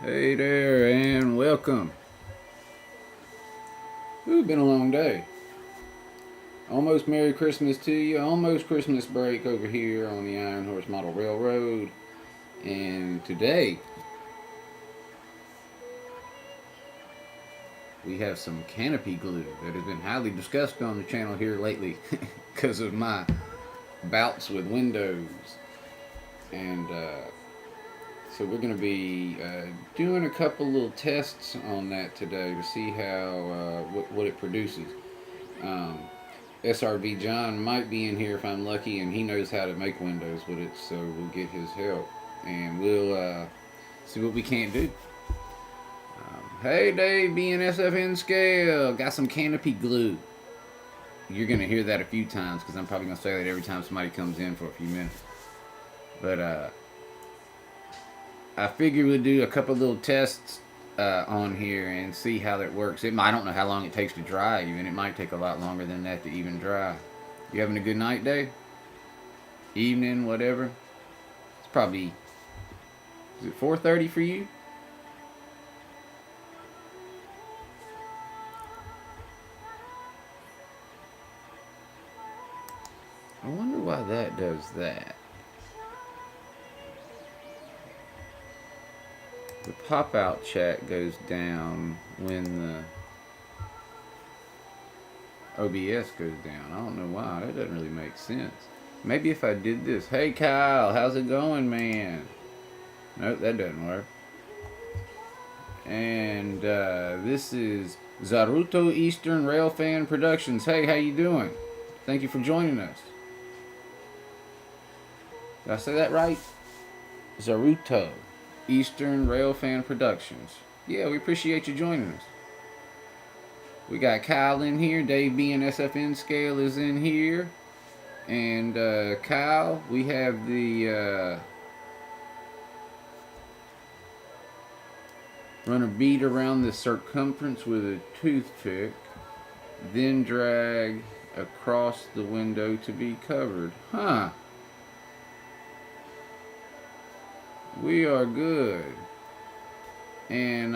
Hey there, and welcome. Ooh, been a long day. Almost Merry Christmas to you. Almost Christmas break over here on the Iron Horse Model Railroad. And today we have some Canopy glue that has been highly discussed on the channel here lately because of my bouts with Windows. And so we're going to be doing a couple little tests on that today to see how what it produces. Um, SRV John might be in here if I'm lucky, and he knows how to make windows with it, so we'll get his help and we'll see what we can't do. Hey Dave, BNSFN scale, got some Canopy glue. You're gonna hear that a few times because I'm probably gonna say that every time somebody comes in for a few minutes. But I figured we'd do a couple little tests on here and see how that works. I don't know how long it takes to dry. Even it might take a lot longer than that to even dry. You having a good night, Dave? Evening, whatever. It's probably, is it 4:30 for you? I wonder why that does that. The pop-out chat goes down when the OBS goes down. I don't know why. That doesn't really make sense. Maybe if I did this. Hey Kyle, how's it going, man? Nope, that doesn't work. And this is Zaruto Eastern Railfan Productions. Hey, how you doing? Thank you for joining us. Did I say that right? Zaruto Eastern Railfan Productions. Yeah, we appreciate you joining us. We got Kyle in here. Dave BNSFN scale is in here. And Kyle, we have the run a bead around the circumference with a toothpick, then drag across the window to be covered. Huh. We are good. And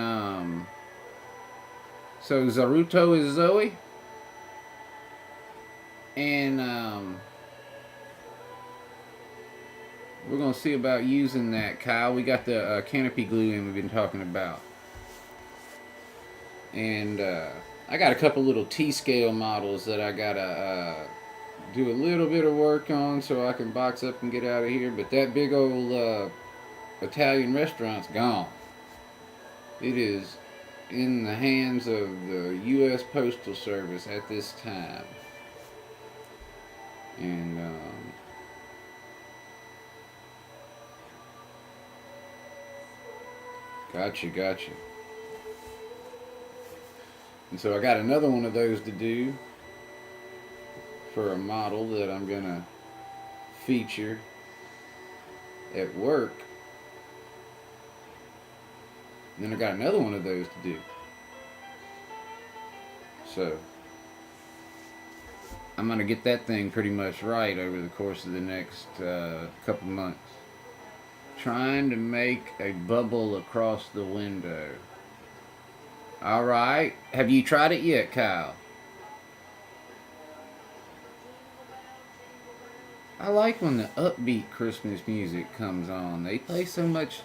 so Zaruto is Zoe. And we're gonna see about using that, Kyle. We got the Canopy glue in we've been talking about. And I got a couple little T-scale models that I gotta do a little bit of work on so I can box up and get out of here. But that big old Italian restaurant's gone. It is in the hands of the U.S. Postal Service at this time. And gotcha. And so I got another one of those to do for a model that I'm gonna feature at work. And then I got another one of those to do. So I'm gonna get that thing pretty much right over the course of the next couple months. Trying to make a bubble across the window. Alright. Have you tried it yet, Kyle? I like when the upbeat Christmas music comes on. They play so much,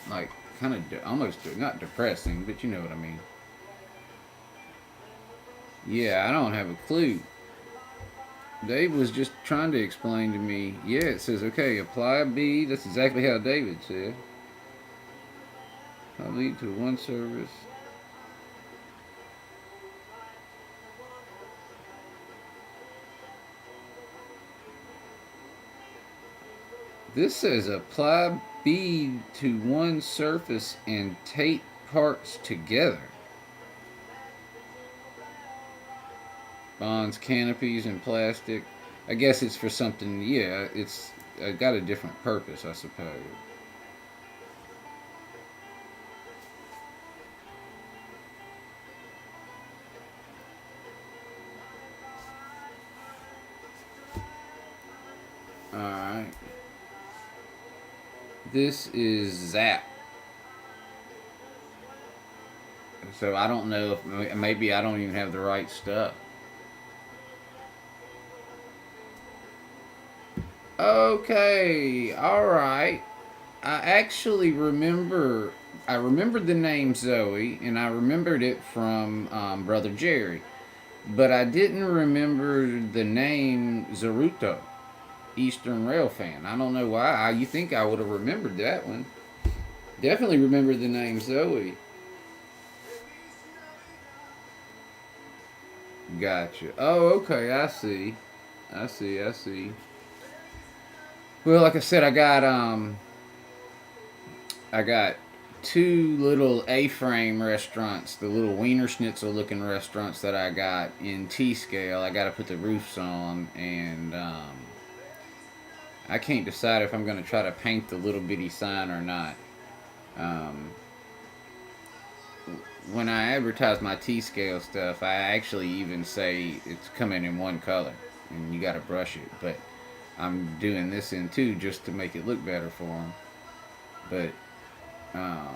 like, kind of almost not depressing, but you know what I mean. Yeah, I don't have a clue. Dave was just trying to explain to me. Yeah, it says, okay, apply a bead. That's exactly how David said. I'll lead to one service. This says apply bead to one surface and tape parts together. Bonds, canopies, and plastic. I guess it's for something, yeah, it's got a different purpose, I suppose. Alright. This is Zap. So I don't know if maybe I don't even have the right stuff. Okay, all right. I actually remember. I remembered the name Zoe, and I remembered it from Brother Jerry, but I didn't remember the name Zaruto, Eastern Rail fan. I don't know why. You think I would have remembered that one? Definitely remember the name Zoe. Gotcha. Oh, okay. I see. I see. I see. Well, like I said, I got two little A-frame restaurants, the little Wiener Schnitzel looking restaurants that I got in T-scale. I got to put the roofs on, and I can't decide if I'm going to try to paint the little bitty sign or not. Um, when I advertise my T-scale stuff, I actually even say it's coming in one color, and you got to brush it. But I'm doing this in two just to make it look better for them. But I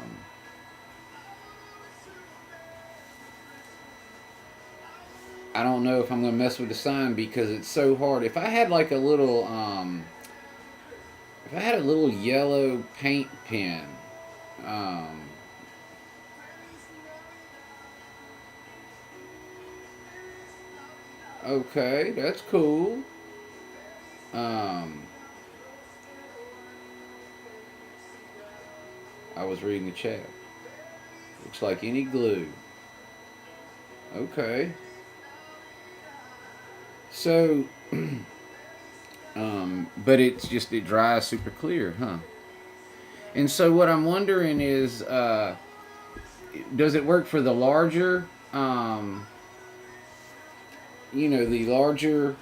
don't know if I'm gonna mess with the sign because it's so hard. If I had like if I had a little yellow paint pen, um, okay, that's cool. Um, I was reading the chat. Looks like any glue. Okay. So, but it's just, it dries super clear, huh? And so what I'm wondering is, does it work for the larger, the larger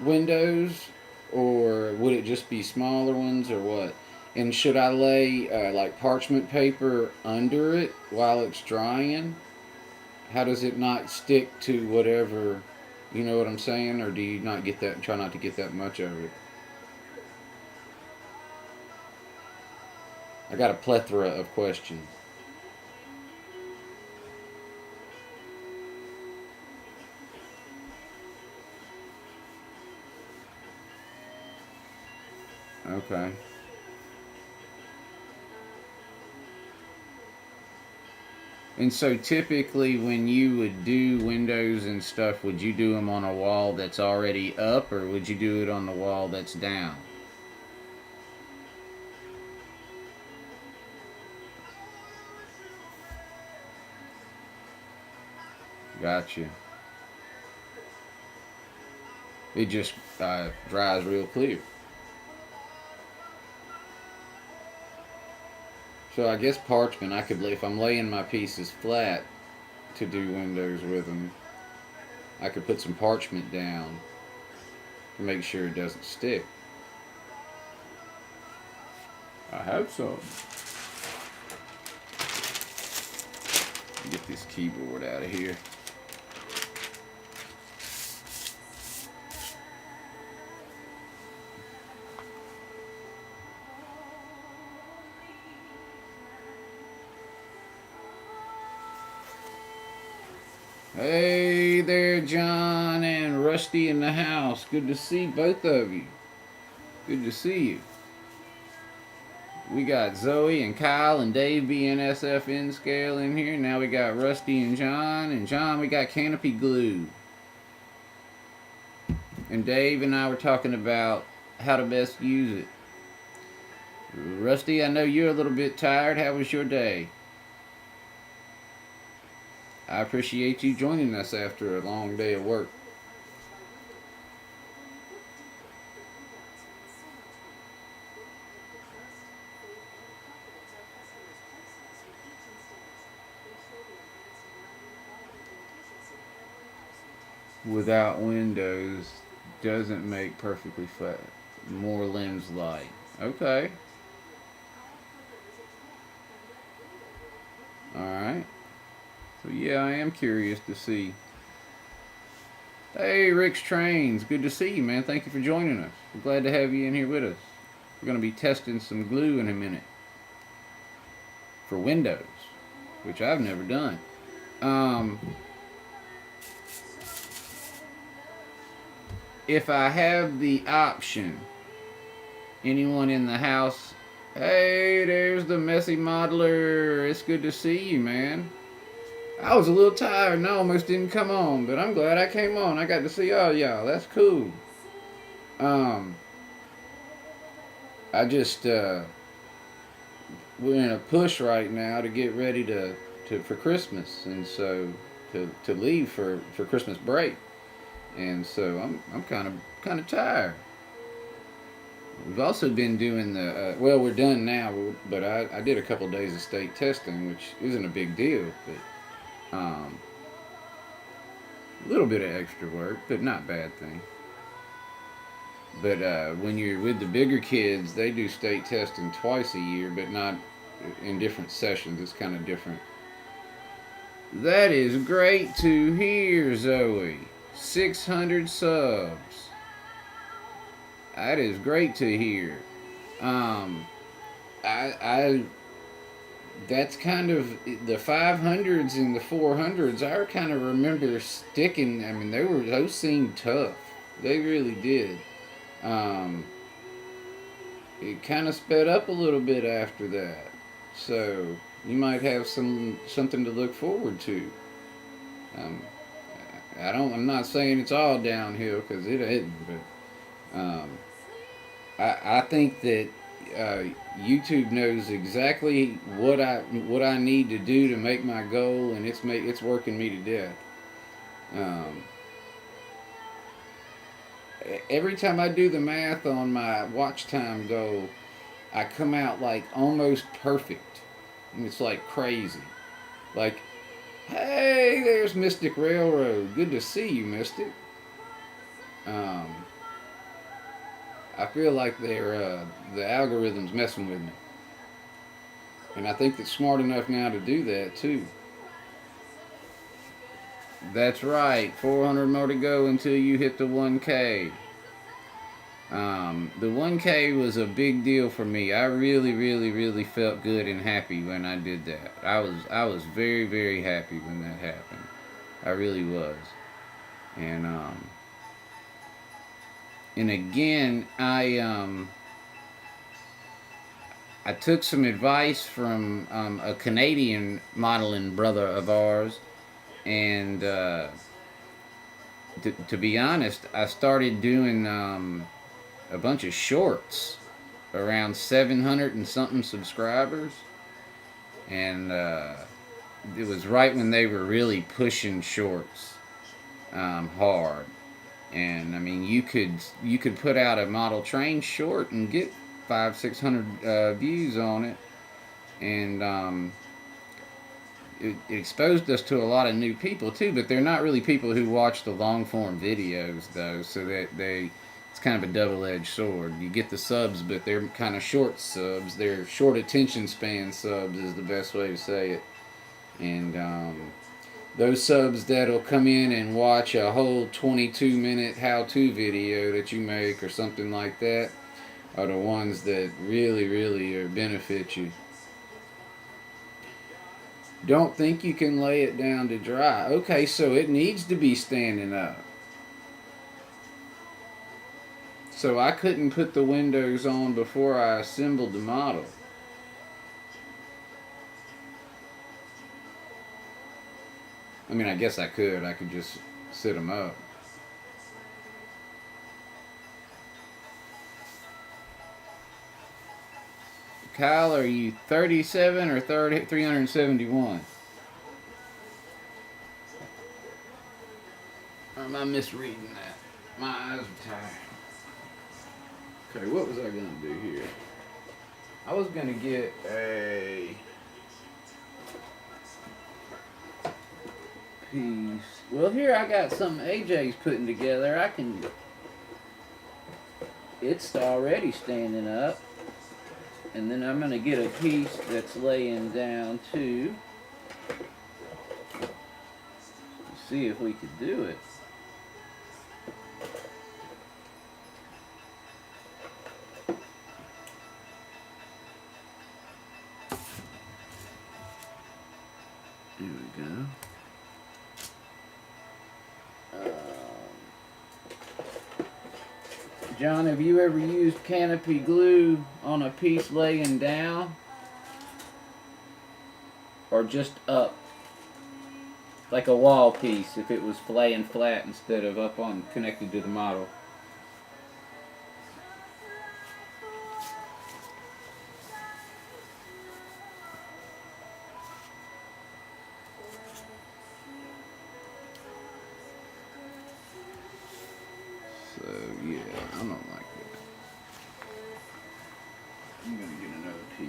windows, or would it just be smaller ones, or what? And should I lay like parchment paper under it while it's drying? How does it not stick to whatever, you know what I'm saying? Or do you not get that, try not to get that much of it? I got a plethora of questions. Okay. And so typically when you would do windows and stuff, would you do them on a wall that's already up, or would you do it on the wall that's down? Gotcha. It just dries real clear. So I guess parchment, I could, if I'm laying my pieces flat to do windows with them, I could put some parchment down to make sure it doesn't stick. I hope so. Get this keyboard out of here. Hey there, John and Rusty in the house. Good to see both of you. Good to see you. We got Zoe and Kyle and Dave BNSF in scale in here. Now we got Rusty and John. And John, we got Canopy glue. And Dave and I were talking about how to best use it. Rusty, I know you're a little bit tired. How was your day? I appreciate you joining us after a long day of work. Without windows doesn't make perfectly flat. More lens light. Okay. Alright. So yeah, I am curious to see. Hey, Rick's Trains. Good to see you, man. Thank you for joining us. We're glad to have you in here with us. We're going to be testing some glue in a minute. For windows. Which I've never done. If I have the option, anyone in the house, hey, there's the messy modeler. It's good to see you, man. I was a little tired and I almost didn't come on, but I'm glad I came on. I got to see all y'all. That's cool. Um, I just we're in a push right now to get ready to for Christmas, and so to leave for Christmas break, and so I'm kind of tired. We've also been doing the well, we're done now, but I did a couple days of state testing, which isn't a big deal, but a little bit of extra work, but not a bad thing. But when you're with the bigger kids, they do state testing twice a year, but not in different sessions. It's kind of different. That is great to hear, Zoe. 600 subs. That is great to hear. I that's kind of the 500s and the 400s. I kind of remember sticking. I mean, those seemed tough. They really did. It kind of sped up a little bit after that, so you might have something to look forward to. Um, I'm not saying it's all downhill because it isn't, but I think that YouTube knows exactly what I need to do to make my goal, and it's working me to death. Every time I do the math on my watch time goal, I come out like almost perfect. And it's like crazy. Like, hey, there's Mystic Railroad. Good to see you, Mystic. I feel like the algorithm's messing with me. And I think it's smart enough now to do that too. That's right. 400 more to go until you hit the 1K. The 1K was a big deal for me. I really, really, really felt good and happy when I did that. I was very, very happy when that happened. I really was. And again, I took some advice from a Canadian modeling brother of ours, and to be honest, I started doing a bunch of shorts, around 700 and something subscribers, and it was right when they were really pushing shorts hard. And I mean, you could put out a model train short and get 500-600 views on it, and it exposed us to a lot of new people too. But they're not really people who watch the long form videos though, so that it's kind of a double-edged sword. You get the subs, but they're kind of short subs. They're short attention span subs is the best way to say it. And those subs that'll come in and watch a whole 22-minute how-to video that you make or something like that are the ones that really, really benefit you. Don't think you can lay it down to dry. Okay, so it needs to be standing up. So I couldn't put the windows on before I assembled the model. I mean, I guess I could. I could just sit them up. Kyle, are you 37 or 371? Or am I misreading that? My eyes are tired. Okay, what was I going to do here? I was going to get a piece. Well, here I got something AJ's putting together. It's already standing up. And then I'm going to get a piece that's laying down too. Let's see if we could do it. Here we go. John, have you ever used Canopy glue on a piece laying down? Or just up? Like a wall piece, if it was laying flat instead of up on connected to the model. So yeah, I don't like that. I'm gonna get another piece.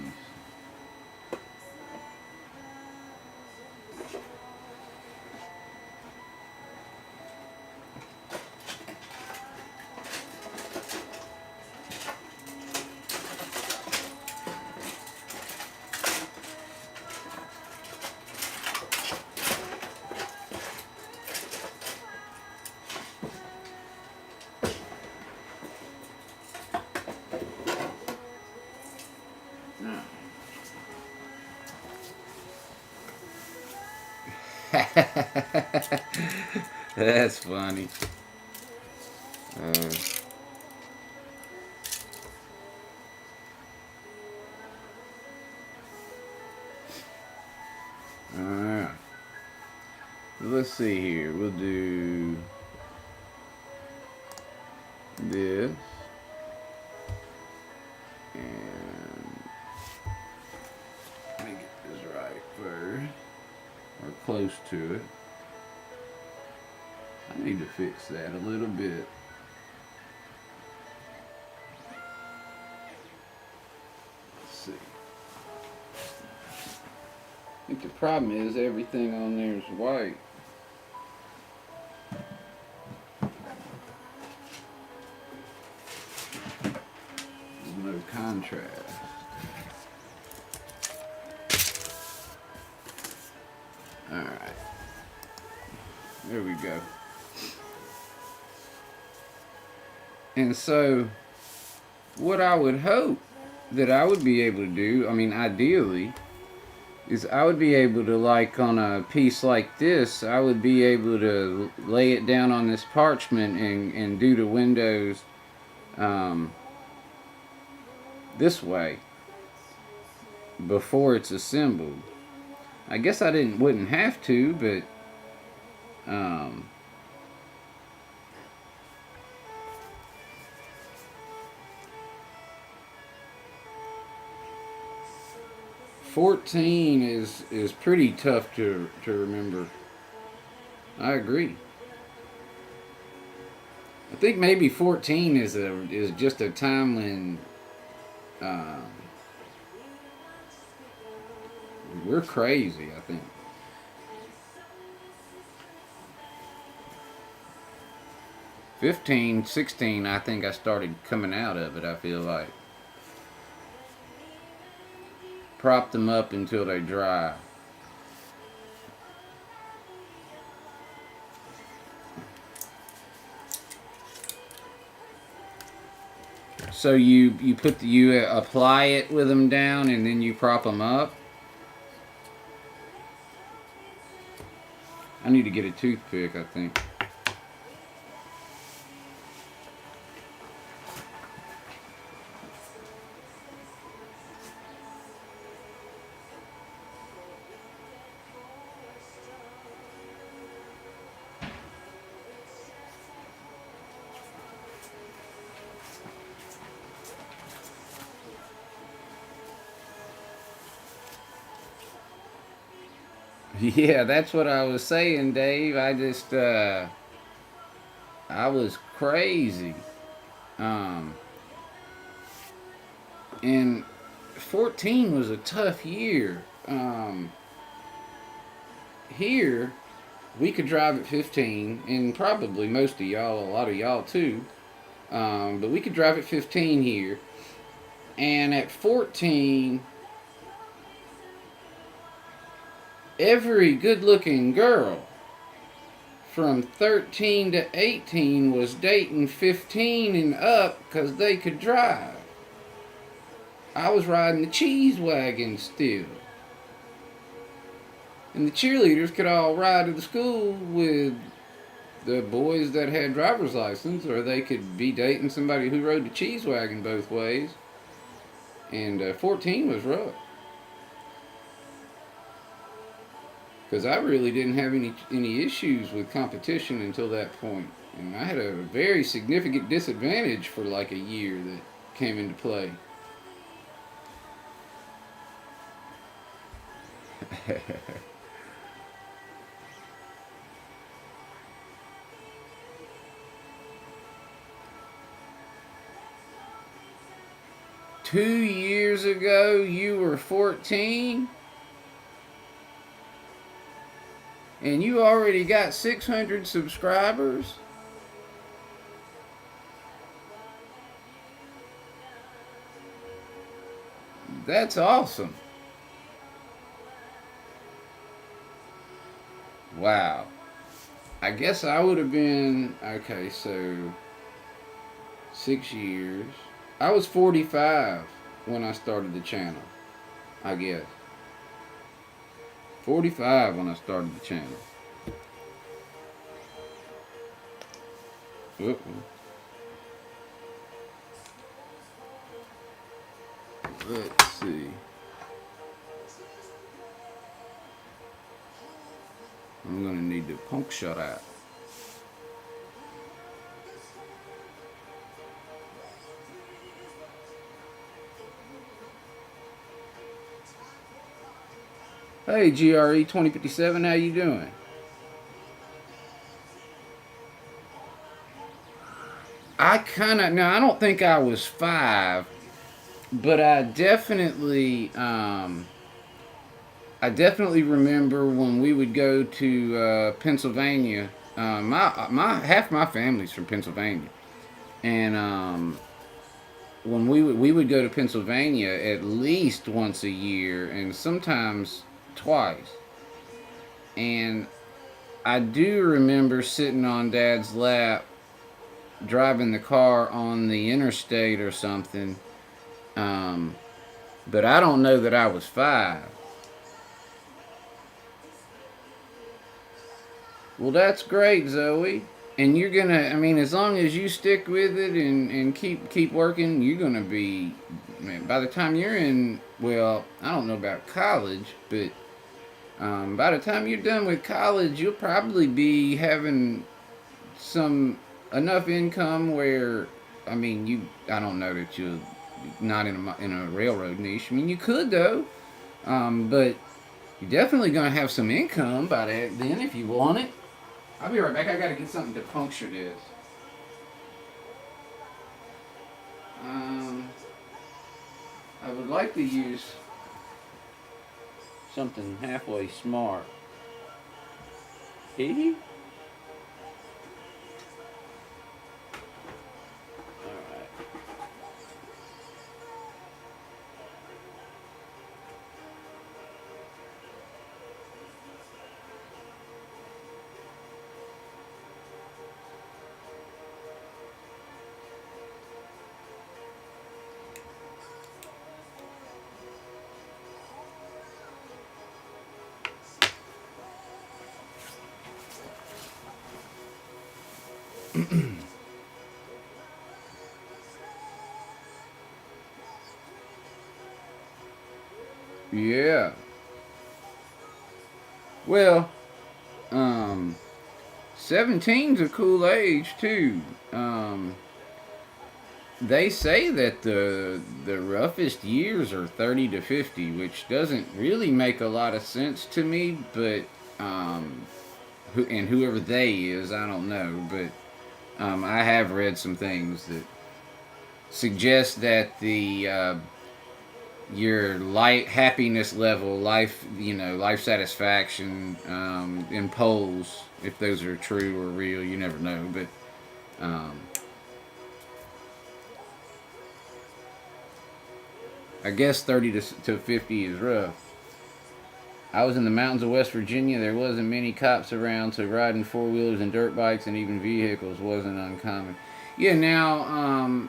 That's funny. Alright. Let's see here. We'll do this. And let me get this right first. Or close to it. I need to fix that a little bit. Let's see. I think the problem is everything on there is white. There's no contrast. Alright. There we go. And so, what I would hope that I would be able to do, I mean, ideally, is I would be able to, like on a piece like this, I would be able to lay it down on this parchment and do the windows this way before it's assembled. I guess I wouldn't have to, but 14 is pretty tough to remember. I agree. I think maybe 14 is just a time when we're crazy, I think. '15, '16, I think I started coming out of it, I feel like. Prop them up until they dry. So you apply it with them down and then you prop them up. I need to get a toothpick, I think. Yeah, that's what I was saying, Dave. I just, I was crazy. And 14 was a tough year. Here, we could drive at 15, and probably most of y'all, a lot of y'all too. But we could drive at 15 here. And at 14, every good-looking girl from 13 to 18 was dating 15 and up because they could drive. I was riding the cheese wagon still. And the cheerleaders could all ride to the school with the boys that had driver's license, or they could be dating somebody who rode the cheese wagon both ways. And 14 was rough. Because I really didn't have any issues with competition until that point. And I had a very significant disadvantage for like a year that came into play. 2 years ago, you were 14? And you already got 600 subscribers? That's awesome. Wow. I guess I would have been, okay, so 6 years. I was 45 when I started the channel, I guess. 45 when I started the channel. Let's see. I'm gonna need to punk shut out. Hey GRE 2057, how you doing? Now I don't think I was 5, but I definitely remember when we would go to Pennsylvania. Half my family's from Pennsylvania, and when we would go to Pennsylvania at least once a year, and sometimes twice. And I do remember sitting on Dad's lap, driving the car on the interstate or something. But I don't know that I was 5. Well, that's great, Zoe. And you're gonna, as long as you stick with it and keep working, you're gonna be, man, by the time you're in, well, I don't know about college, but by the time you're done with college, you'll probably be having enough income where, I don't know that you're not in a railroad niche. You could though, but you're definitely gonna have some income by then if you want it. I'll be right back. I gotta get something to puncture this. I would like to use something halfway smart. Hee. Alright. Yeah. Well, 17's a cool age too. They say that the roughest years are 30 to 50, which doesn't really make a lot of sense to me, but whoever they is, I don't know, but I have read some things that suggest that your happiness level, life satisfaction in polls, if those are true or real, you never know, but I guess 30 to 50 is rough. I was in the mountains of West Virginia. There wasn't many cops around, so riding four-wheelers and dirt bikes and even vehicles wasn't uncommon. Yeah, now,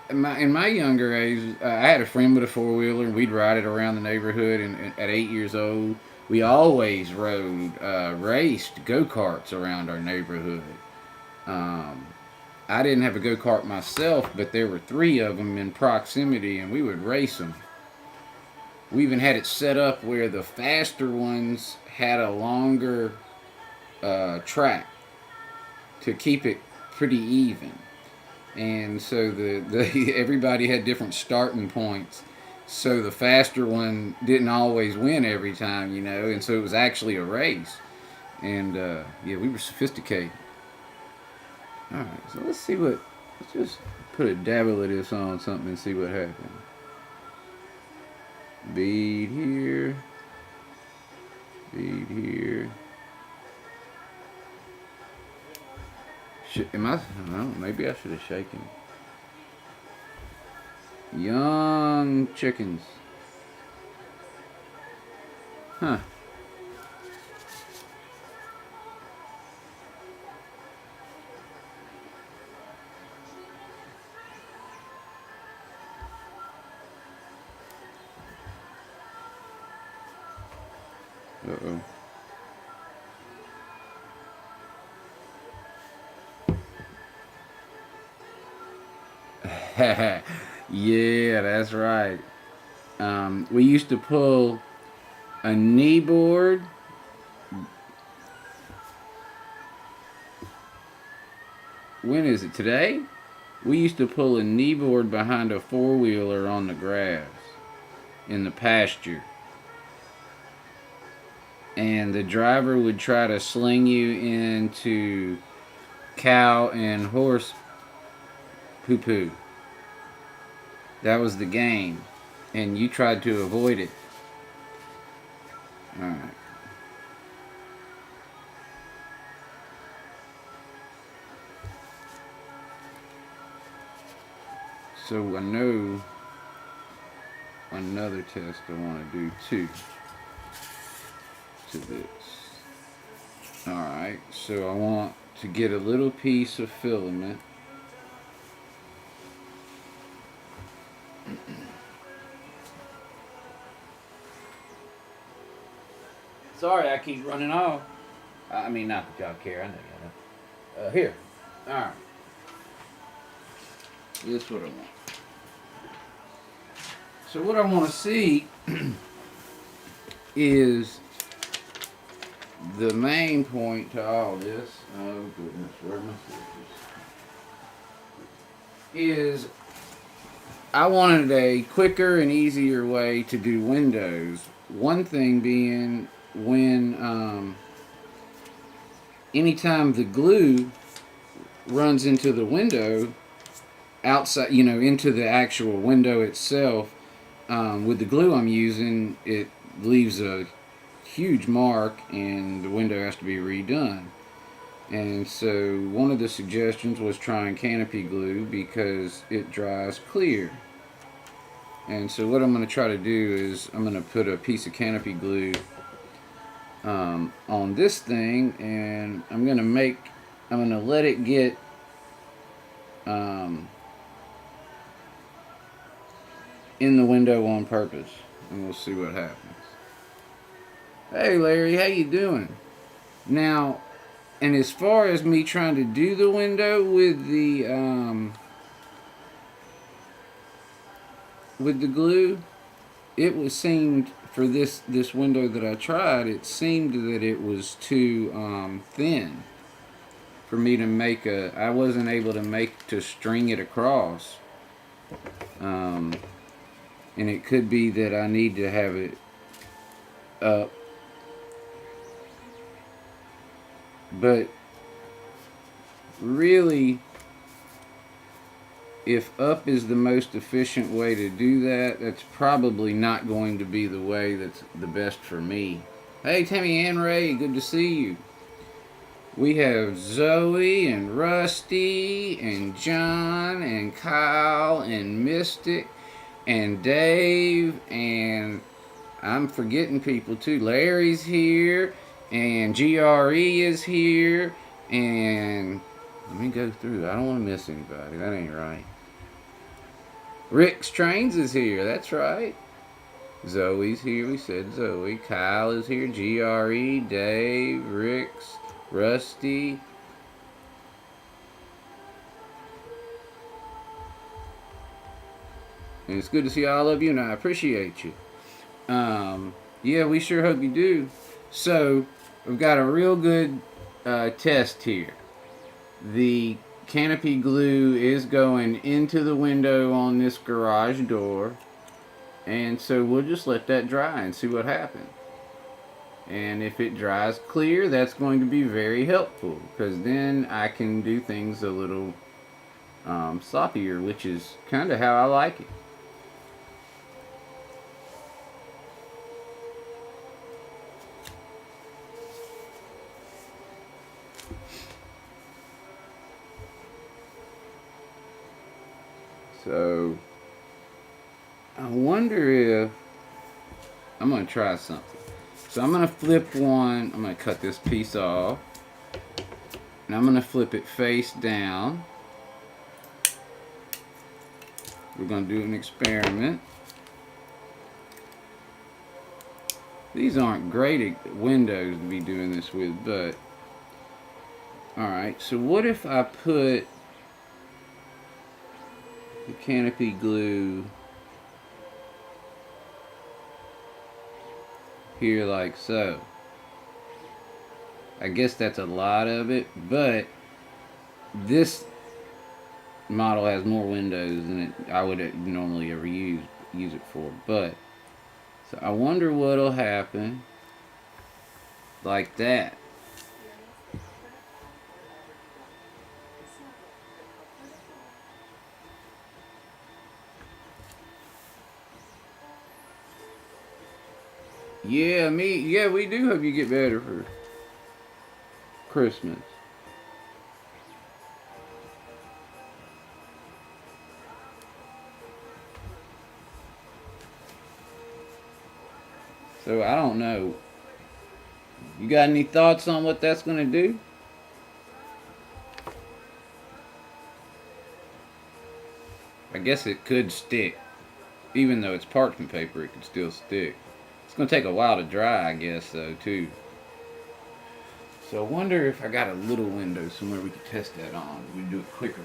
in my younger age, I had a friend with a four-wheeler, and we'd ride it around the neighborhood. And at 8 years old, we always raced go-karts around our neighborhood. I didn't have a go-kart myself, but there were 3 of them in proximity, and we would race them. We even had it set up where the faster ones had a longer track to keep it pretty even. And so the everybody had different starting points. So the faster one didn't always win every time, you know, and so it was actually a race. And yeah, we were sophisticated. Alright, so let's just put a dabble of this on something and see what happens. Bead here. Bead here. I don't know, maybe I should have shaken. Young chickens. Huh. Uh-oh. Yeah, that's right. We used to pull a knee board. When is it? Today? We used to pull a knee board behind a 4-wheeler on the grass in the pasture. And the driver would try to sling you into cow and horse poo-poo. That was the game. And you tried to avoid it. Alright. So I know another test I want to do too. To this. Alright, so I want to get a little piece of filament. Sorry, I keep running off. I mean, not that y'all care. I know y'all know. Here. Alright. This is what I want. So what I want to see is the main point to all this. Oh goodness, where are my scissors? Is I wanted a quicker and easier way to do windows. One thing being when anytime the glue runs into the window outside, you know, into the actual window itself, with the glue I'm using, it leaves a huge mark and the window has to be redone. And so one of the suggestions was trying Canopy glue because it dries clear. And so what I'm going to try to do is I'm going to put a piece of Canopy glue on this thing, and I'm going to let it get in the window on purpose, and we'll see what happens. Hey Larry, how you doing? Now, and as far as me trying to do the window with the glue, it seemed for this window that I tried, it seemed that it was too thin for me to make I wasn't able to string it across. And it could be that I need to have it up. But really, if up is the most efficient way to do that, that's probably not going to be the way that's the best for me. Hey, Tammy Ann Ray, good to see you. We have Zoe and Rusty and John and Kyle and Mystic and Dave, and I'm forgetting people too. Larry's here, and GRE is here, and let me go through. I don't want to miss anybody. That ain't right. Rick's Trains is here. That's right. Zoe's here. We said Zoe. Kyle is here. GRE, Dave, Ricks, Rusty. And it's good to see all of you, and I appreciate you. Yeah, we sure hope you do. So, we've got a real good test here. The Canopy glue is going into the window on this garage door. And so we'll just let that dry and see what happens. And if it dries clear, that's going to be very helpful, because then I can do things a little sloppier, which is kind of how I like it. So I wonder if I'm going to try something. So I'm going to flip one. I'm going to cut this piece off. And I'm going to flip it face down. We're going to do an experiment. These aren't great windows to be doing this with, but alright, so what if I put the Canopy glue here like so? I guess that's a lot of it, but this model has more windows than I would normally ever use it for. But so I wonder what'll happen like that. Yeah, we do hope you get better for Christmas. So I don't know. You got any thoughts on what that's gonna do? I guess it could stick. Even though it's parchment paper, it could still stick. It's gonna take a while to dry, I guess, though, too. So I wonder if I got a little window somewhere we could test that on. We do it quicker.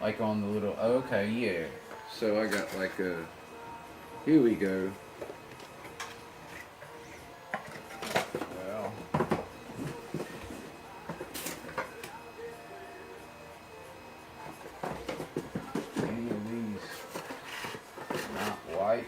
Like on the little, okay, yeah. So I got like a, here we go. Well, any of these not white.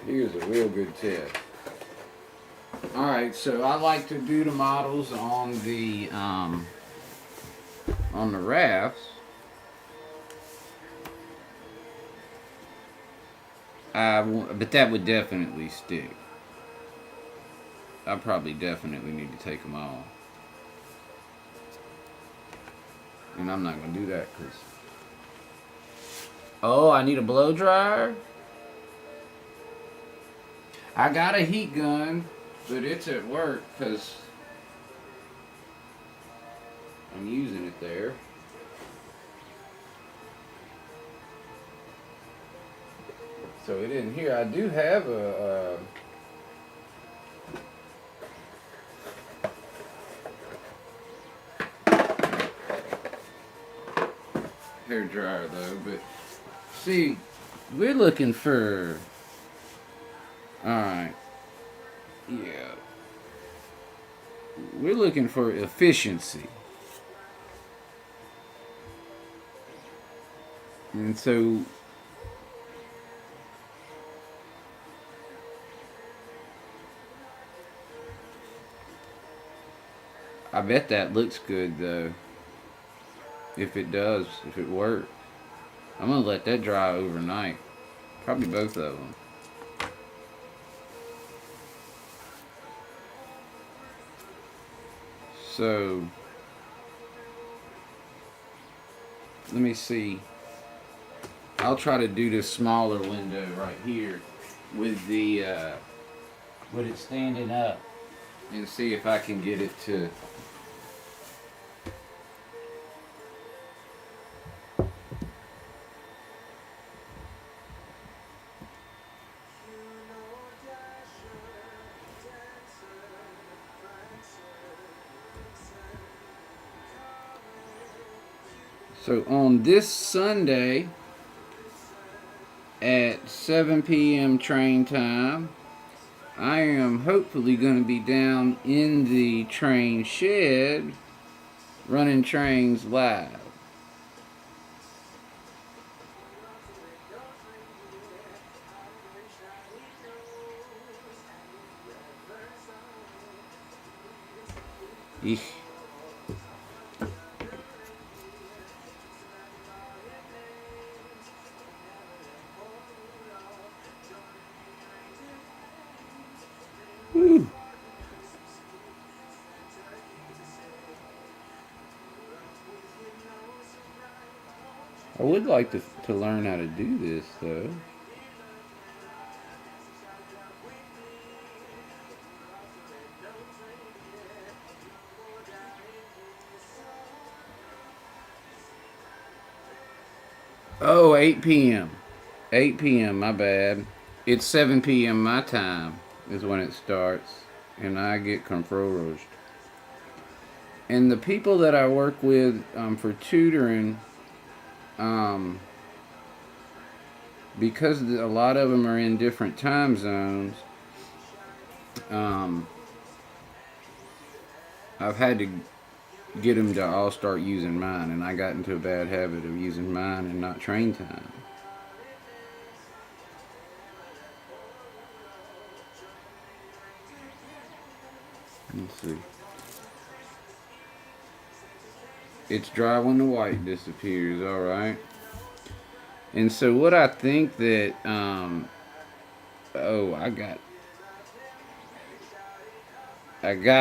Here's a real good test. Alright, so I like to do the models on the rafts. But that would definitely stick. I probably definitely need to take them off. And I'm not going to do that because... Oh, I need a blow dryer? I got a heat gun, but it's at work because I'm using it there. So it isn't here. I do have a hair dryer though, but see, we're looking for, alright, yeah, we're looking for efficiency. And so I bet that looks good though. If it does, if it works. I'm gonna let that dry overnight. Probably both of them. So let me see. I'll try to do this smaller window right here with the with it standing up and see if I can get it to. So on this Sunday at 7 p.m. train time, I am hopefully going to be down in the train shed running trains live. Eesh. Woo. I would like to learn how to do this though. Oh, 8 p.m. 8 p.m. My bad. It's 7 p.m. my time is when it starts, and I get confused. And the people that I work with for tutoring, because a lot of them are in different time zones, I've had to get them to all start using mine, and I got into a bad habit of using mine and not train time. Let's see. It's dry when the white disappears, alright. And so what I think that, oh, I got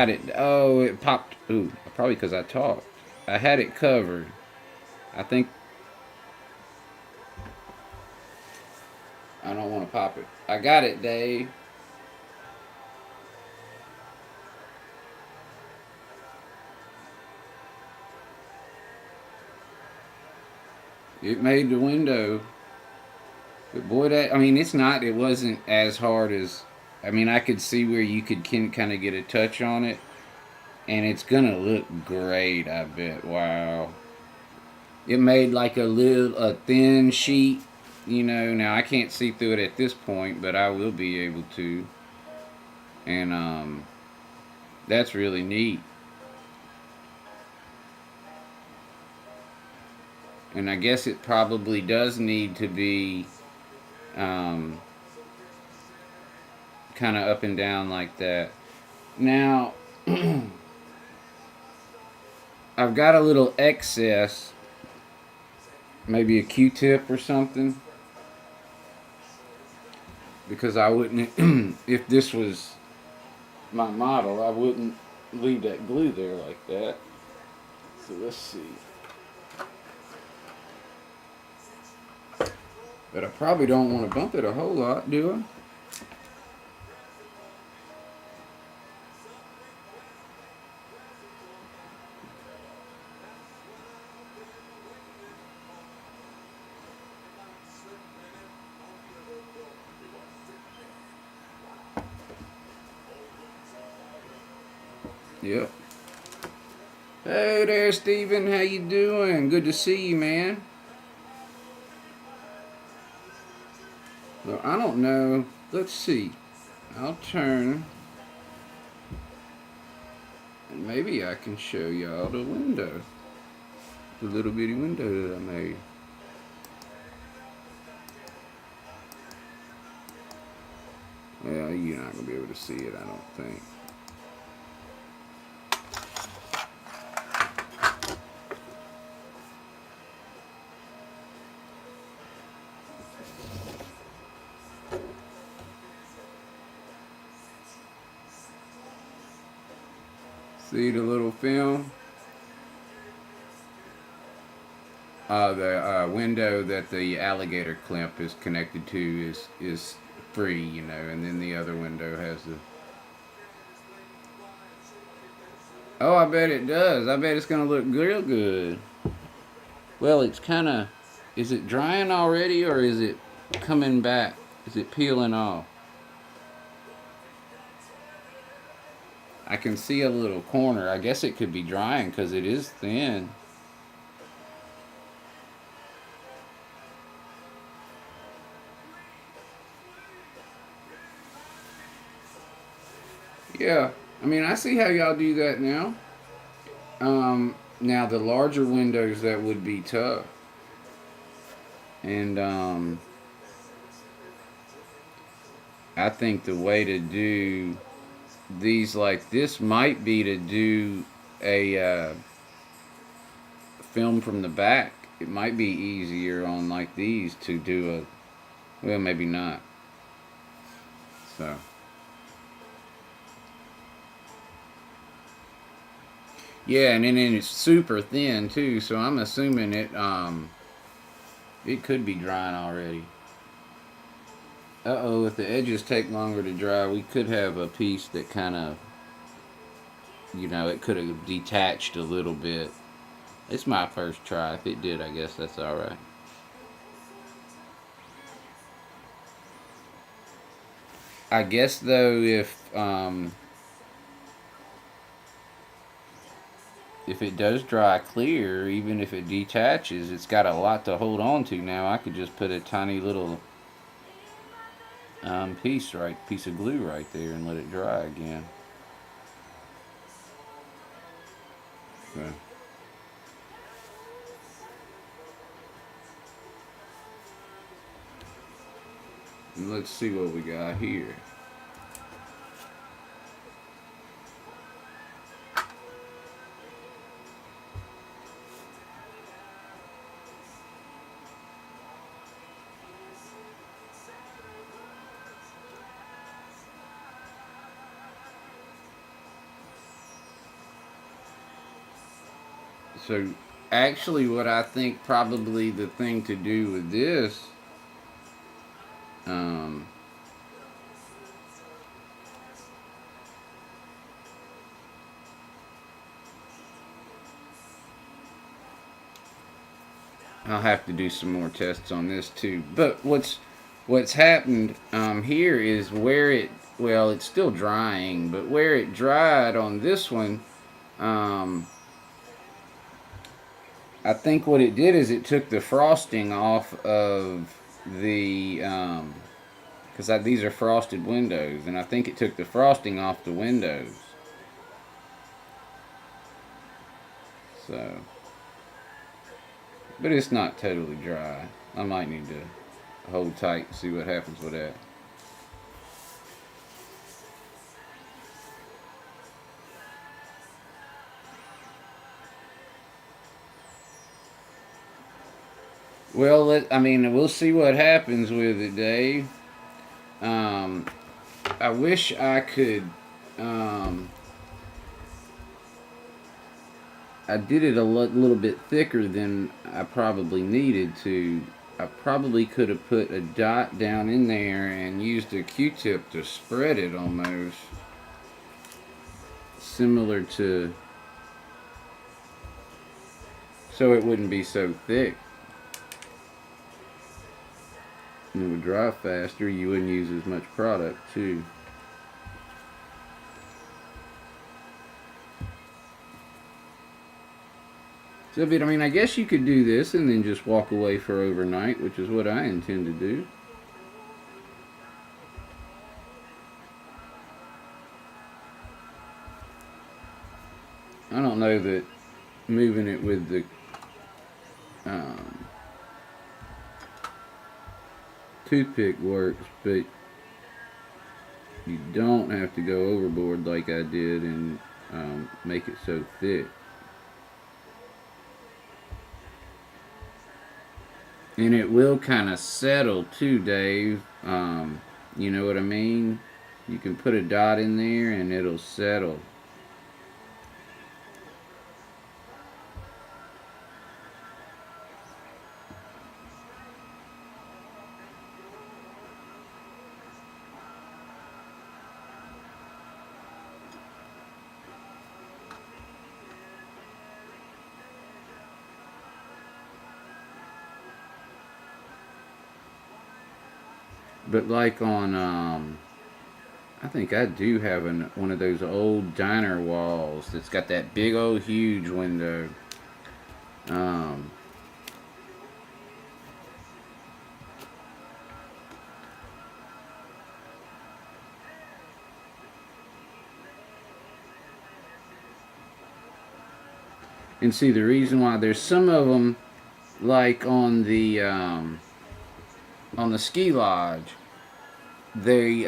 it. Oh, it popped. Ooh, probably because I talked. I had it covered. I think I don't want to pop it. I got it, Dave. It made the window. But boy, that, I mean, it wasn't as hard as, I mean, I could see where you could kind of get a touch on it. And it's gonna look great, I bet. Wow. It made like a thin sheet, you know. Now I can't see through it at this point, but I will be able to. And that's really neat. And I guess it probably does need to be kind of up and down like that. Now, I've got a little excess, maybe a Q-tip or something, because I wouldn't, if this was my model, I wouldn't leave that glue there like that. So let's see. But I probably don't want to bump it a whole lot, do I? Yep. Hey there, Steven. How you doing? Good to see you, man. Well, I don't know. Let's see. I'll turn. And maybe I can show y'all the window. The little bitty window that I made. Well, you're not going to be able to see it, I don't think. See the little film? The window that the alligator clamp is connected to is free, you know, and then the other window has the. Oh, I bet it does. I bet it's gonna look real good. Well, it's kind of. Is it drying already, or is it coming back? Is it peeling off? I can see a little corner. I guess it could be drying because it is thin. Yeah, I mean, I see how y'all do that now. Now the larger windows, that would be tough. And I think the way to do these like this might be to do a film from the back. It might be easier on like these to do a, well, maybe not. So. Yeah, and then it's super thin too, so I'm assuming it could be drying already. Uh-oh, if the edges take longer to dry, we could have a piece that kind of, you know, it could have detached a little bit. It's my first try. If it did, I guess that's alright. I guess though, if it does dry clear, even if it detaches, it's got a lot to hold on to now. I could just put a tiny little piece of glue right there and let it dry again. So. And let's see what we got here. So actually what I think probably the thing to do with this, I'll have to do some more tests on this too. But what's happened here is where it, well, it's still drying, but where it dried on this one, I think what it did is it took the frosting off of the, because these are frosted windows, and I think it took the frosting off the windows. So, but it's not totally dry. I might need to hold tight and see what happens with that. Well, I mean, we'll see what happens with it, Dave. I wish I could. I did it a little bit thicker than I probably needed to. I probably could have put a dot down in there and used a Q-tip to spread it almost. Similar to. So it wouldn't be so thick. It would dry faster. You wouldn't use as much product too. So, I mean, I guess you could do this and then just walk away for overnight, which is what I intend to do. I don't know that moving it with the toothpick works, but you don't have to go overboard like I did and make it so thick. And it will kind of settle too, Dave. You know what I mean? You can put a dot in there and it'll settle. But like on, I think I do have one of those old diner walls that's got that big old huge window. Um, and see, the reason why there's some of them, like on the ski lodge, they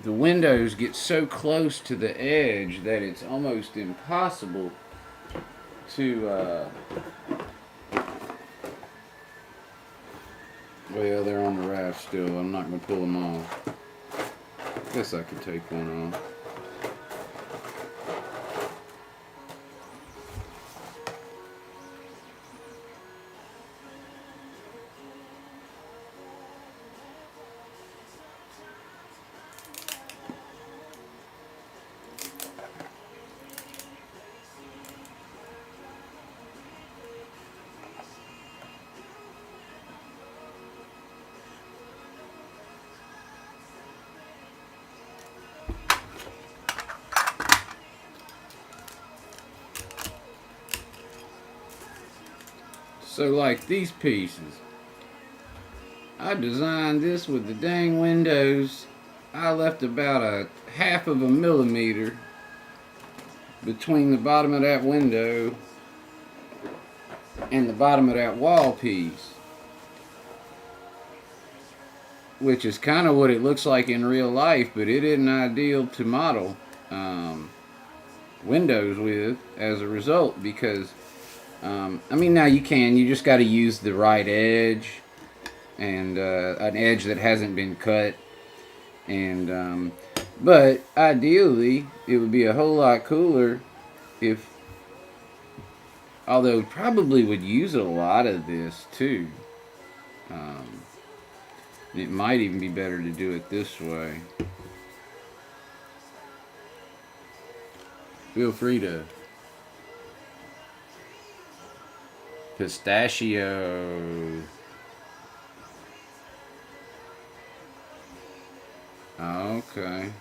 the windows get so close to the edge that it's almost impossible to well, they're on the raft still. I'm not going to pull them off. Guess I could take one off. So like these pieces, I designed this with the dang windows. I left about a half of a millimeter between the bottom of that window and the bottom of that wall piece, which is kind of what it looks like in real life, but it isn't ideal to model windows with as a result, because I mean, now you just got to use the right edge, and an edge that hasn't been cut, and but ideally it would be a whole lot cooler if, although probably would use a lot of this too, it might even be better to do it this way. Feel free to. Pistachio. Okay.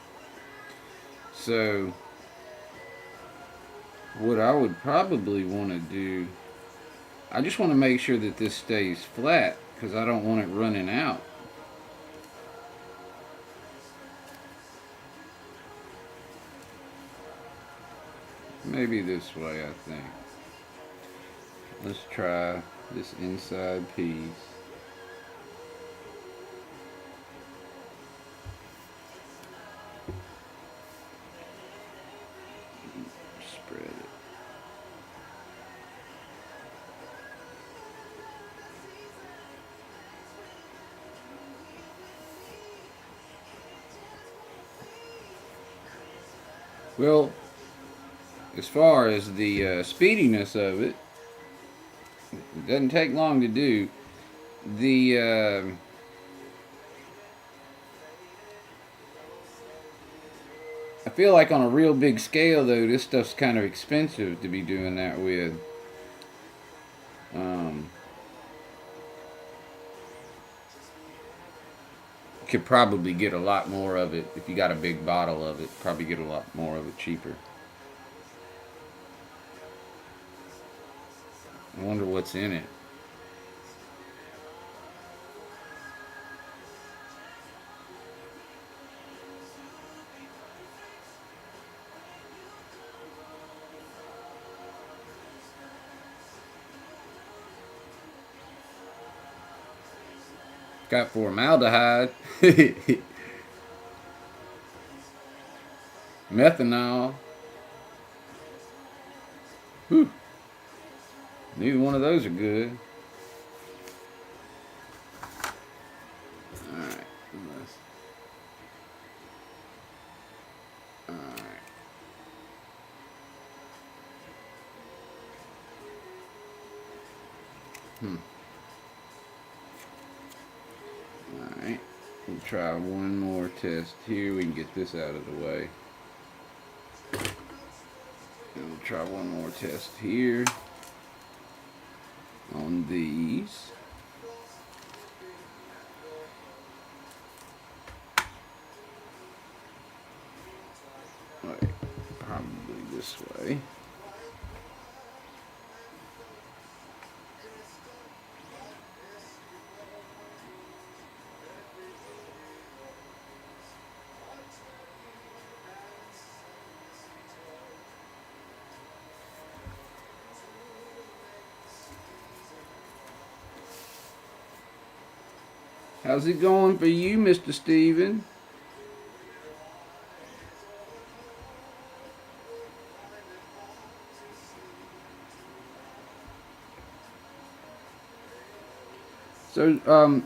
So, what I would probably want to do, I just want to make sure that this stays flat, because I don't want it running out. Maybe this way, I think. Let's try this inside piece. Spread it. Well, as far as the speediness of it, it doesn't take long to do. I feel like on a real big scale, though, this stuff's kind of expensive to be doing that with. Could probably get a lot more of it if you got a big bottle of it. Probably get a lot more of it cheaper. I wonder what's in it. Got formaldehyde, methanol. Whew. Neither one of those are good. Alright. Alright. Alright. We'll try one more test here. We can get this out of the way. And we'll try one more test here on these. Okay. How's it going for you, Mr. Steven? So, oh,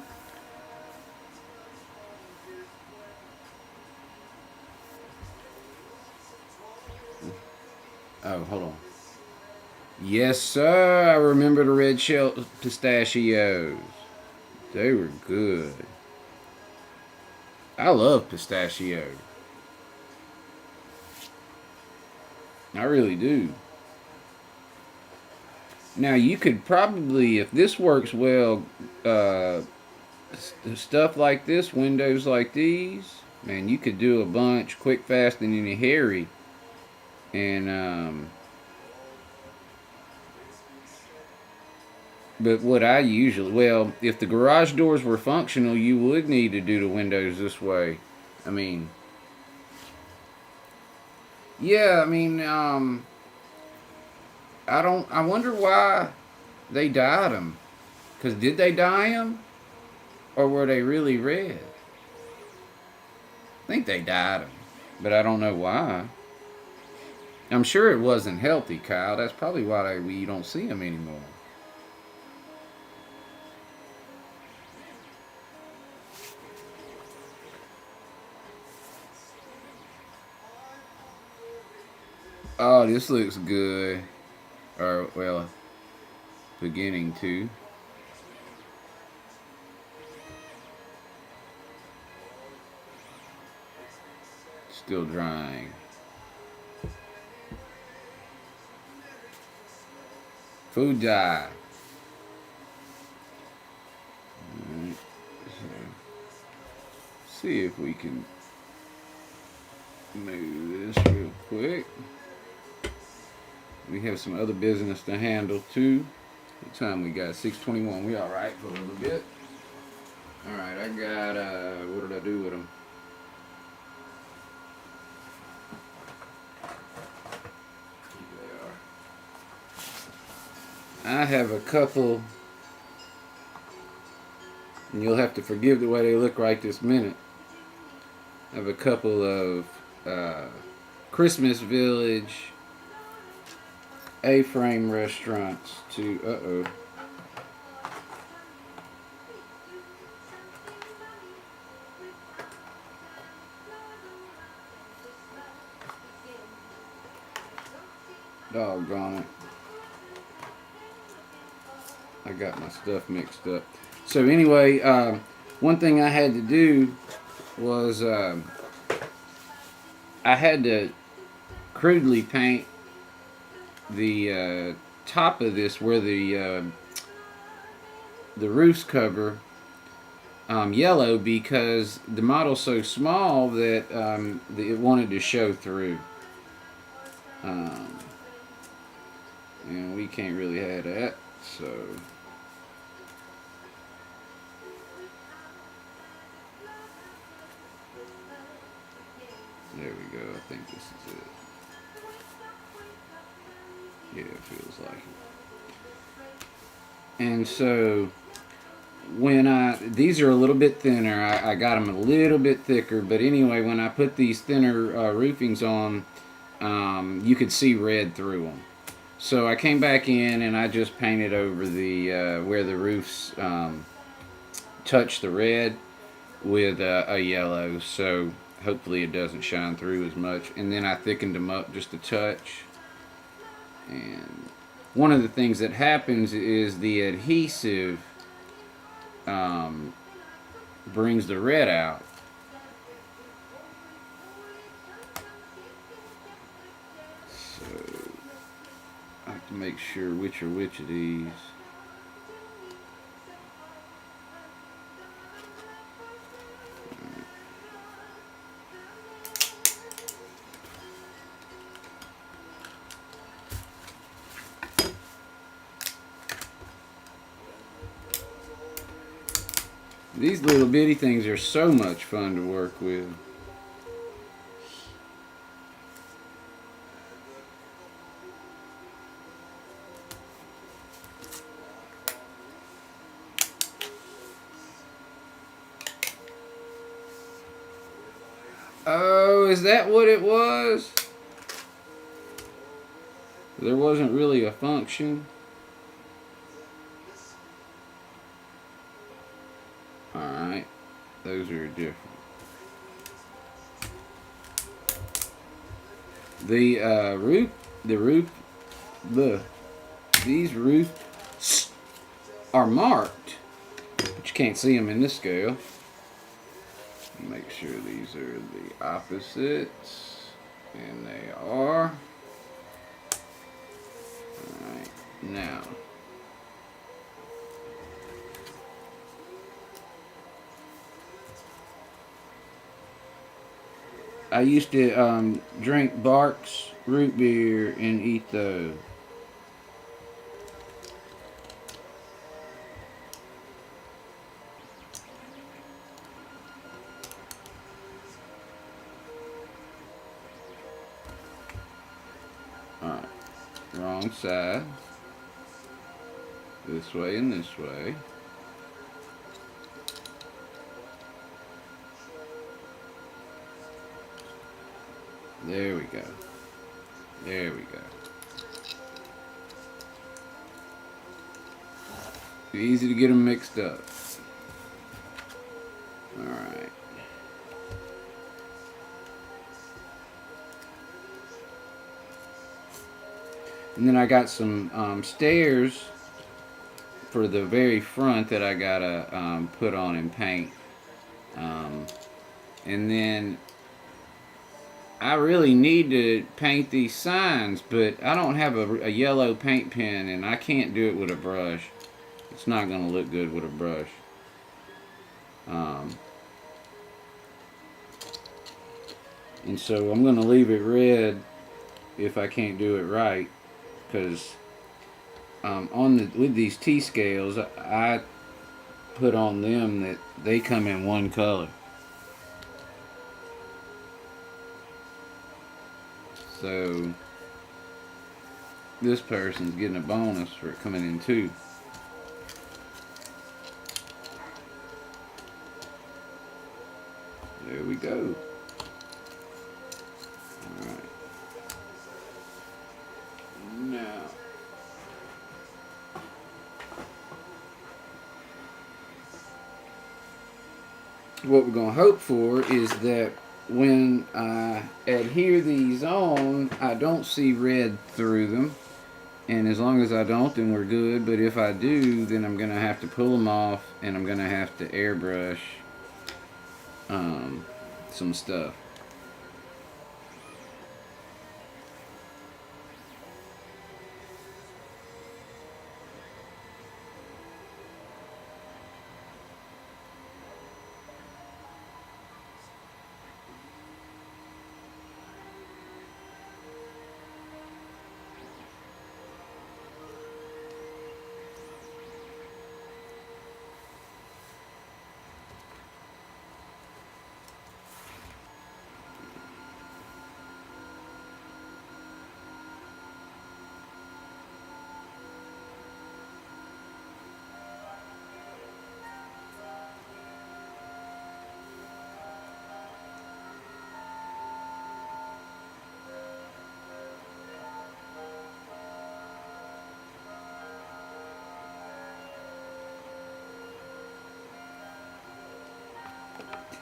hold on. Yes, sir. I remember the red shell pistachios. They were good. I love pistachio. I really do. Now, you could probably, if this works well, stuff like this, windows like these, man, you could do a bunch quick, fast, and in a hurry. And, but what I usually, well, if the garage doors were functional, you would need to do the windows this way. I mean, yeah, I mean, I wonder why they dyed them. Because did they dye them? Or were they really red? I think they dyed them. But I don't know why. I'm sure it wasn't healthy, Kyle. That's probably why we don't see them anymore. Oh, this looks good. Or, well, beginning to. Still drying. Food dye. Alright, so see if we can move this real quick. We have some other business to handle too. What time we got? 6:21. We all right for a little bit. All right, I got what did I do with them? I have a couple, and you'll have to forgive the way they look right this minute. I have a couple of Christmas Village A-frame restaurants to, doggone it. I got my stuff mixed up. So anyway, one thing I had to do was I had to crudely paint the top of this where the roof's cover yellow because the model's so small that it wanted to show through. And we can't really have that, so there we go. I think this is it. Yeah, it feels like it. And so when these are a little bit thinner, I got them a little bit thicker, but anyway, when I put these thinner roofings on, you could see red through them. So I came back in and I just painted over the where the roofs touch the red with a yellow, so hopefully it doesn't shine through as much. And then I thickened them up just a touch. And one of the things that happens is the adhesive brings the red out. So I have to make sure which are which of these. These little bitty things are so much fun to work with. Oh, is that what it was? There wasn't really a function. Alright, those are different. These roofs are marked, but you can't see them in this scale. Make sure these are the opposites, and they are. Alright, now. I used to drink Barks root beer and eat those. Alright, wrong side. This way and this way. There we go. There we go. Easy to get them mixed up. Alright. And then I got some stairs for the very front that I gotta put on and paint. And then I really need to paint these signs, but I don't have a yellow paint pen, and I can't do it with a brush. It's not going to look good with a brush. And so I'm going to leave it red if I can't do it right, because with these T-scales, I put on them that they come in one color. So this person's getting a bonus for it coming in two. There we go. Alright. Now, what we're going to hope for is that when I adhere these on, I don't see red through them. And as long as I don't, then we're good. But if I do, then I'm going to have to pull them off, and I'm going to have to airbrush some stuff.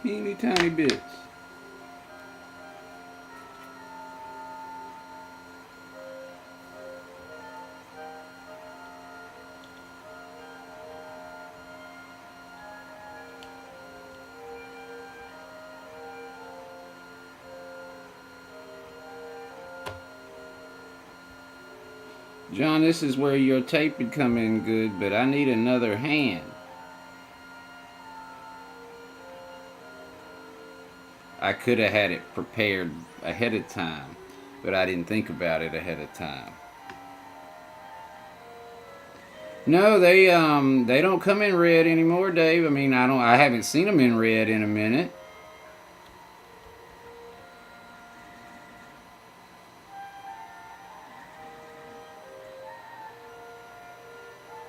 Teeny tiny bits. John, this is where your tape would come in good, but I need another hand. I could have had it prepared ahead of time, but I didn't think about it ahead of time. No, they don't come in red anymore, Dave. I mean, I haven't seen them in red in a minute.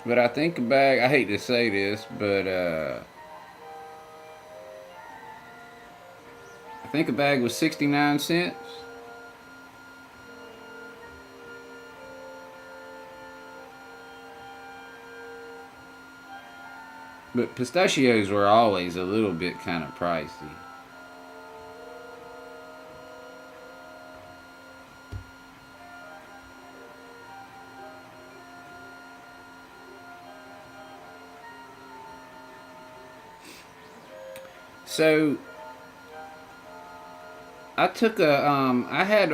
But I think a bag, I hate to say this, but I think a bag was 69 cents. But pistachios were always a little bit kind of pricey. So I took I had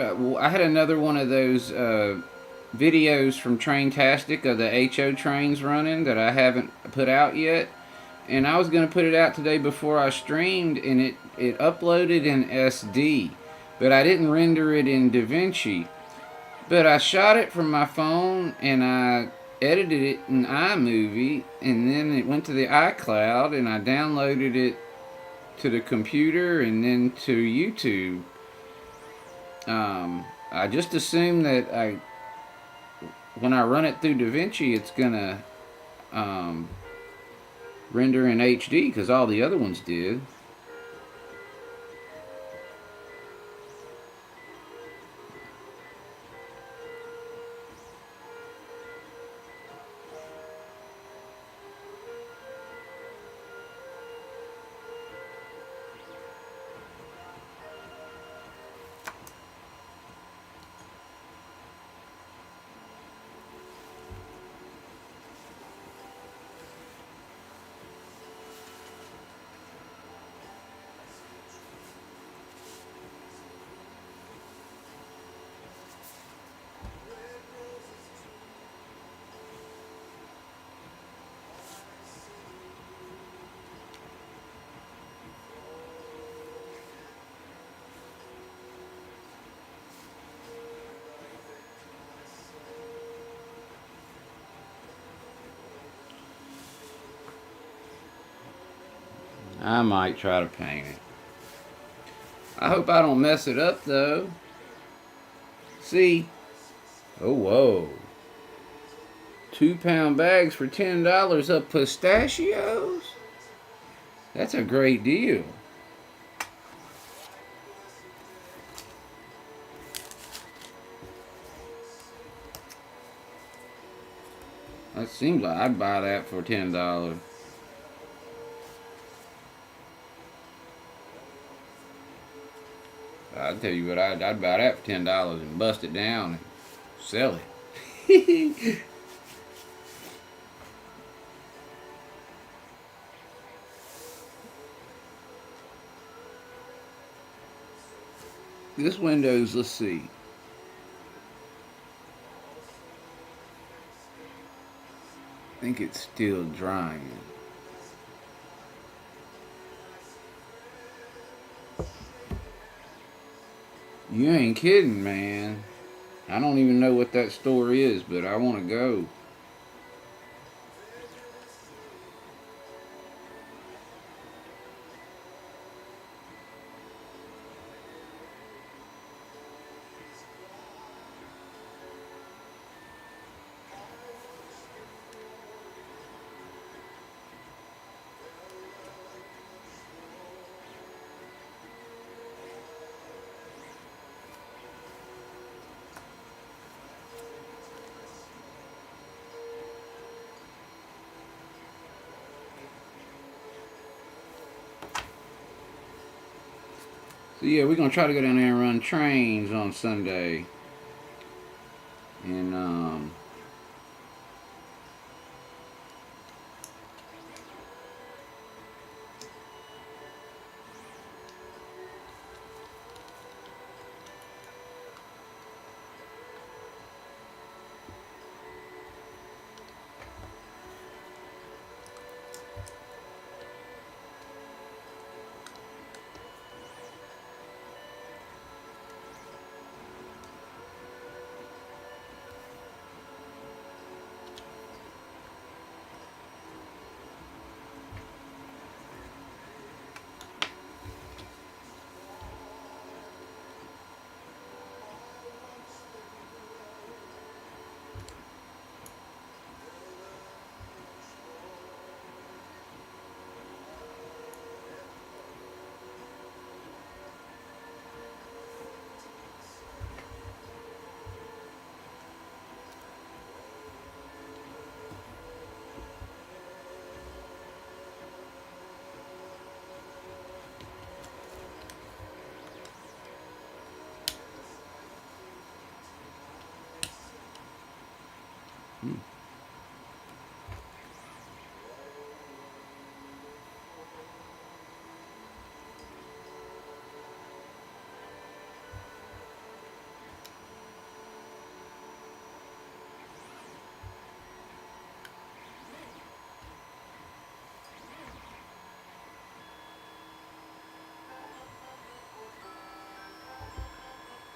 another one of those videos from Traintastic of the HO trains running that I haven't put out yet, and I was gonna put it out today before I streamed, and it uploaded in SD, but I didn't render it in DaVinci. But I shot it from my phone and I edited it in iMovie, and then it went to the iCloud, and I downloaded it to the computer and then to YouTube. I just assume that when I run it through DaVinci, it's gonna render in HD because all the other ones did. I might try to paint it. I hope I don't mess it up though. See? Oh, whoa. 2-pound bags for $10 of pistachios? That's a great deal. That seems like I'd buy that for $10. I'd tell you what, I'd buy that for $10 and bust it down and sell it. This window's, let's see. I think it's still drying. You ain't kidding, man. I don't even know what that store is, but I want to go. So yeah, we're gonna try to go down there and run trains on Sunday. And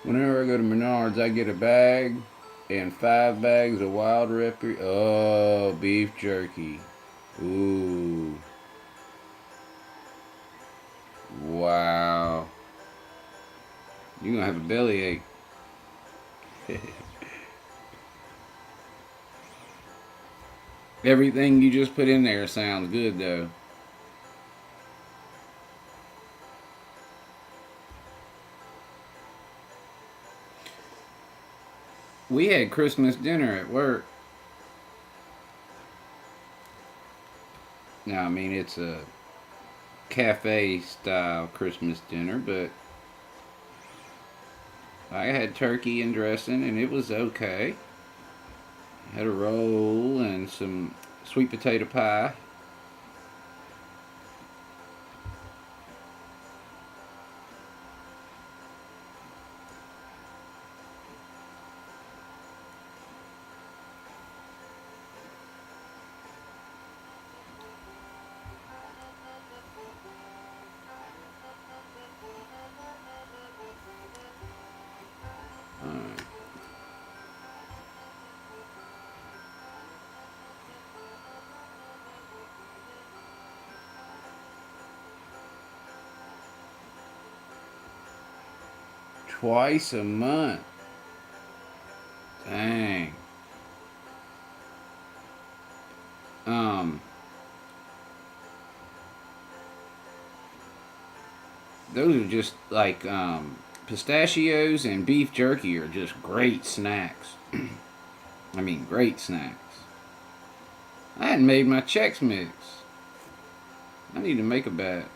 Whenever I go to Menards, I get a bag and 5 bags of wild replica. Oh, beef jerky. Ooh. Wow. You're gonna have a bellyache. Everything you just put in there sounds good though. We had Christmas dinner at work. Now, I mean, it's a cafe style Christmas dinner, but I had turkey and dressing and it was okay. Had a roll and some sweet potato pie. Alright. Twice a month. Dang. Those are just like pistachios and beef jerky are just great snacks. I mean, great snacks. I hadn't made my Chex Mix. I need to make a batch.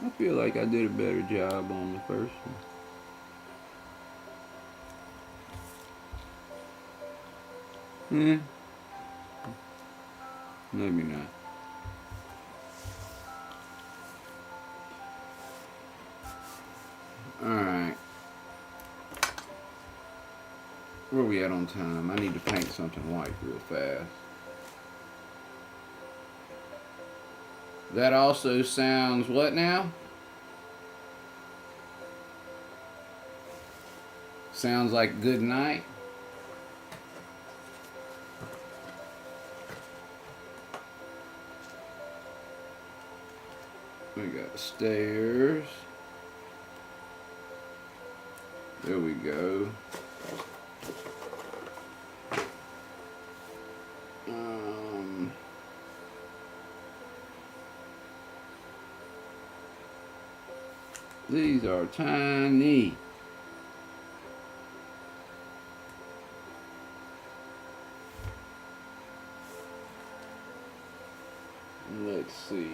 I feel like I did a better job on the first one. Maybe not. Alright. Where are we at on time? I need to paint something white real fast. That also sounds what now? Sounds like good night. We got stairs. There we go. These are tiny. Let's see.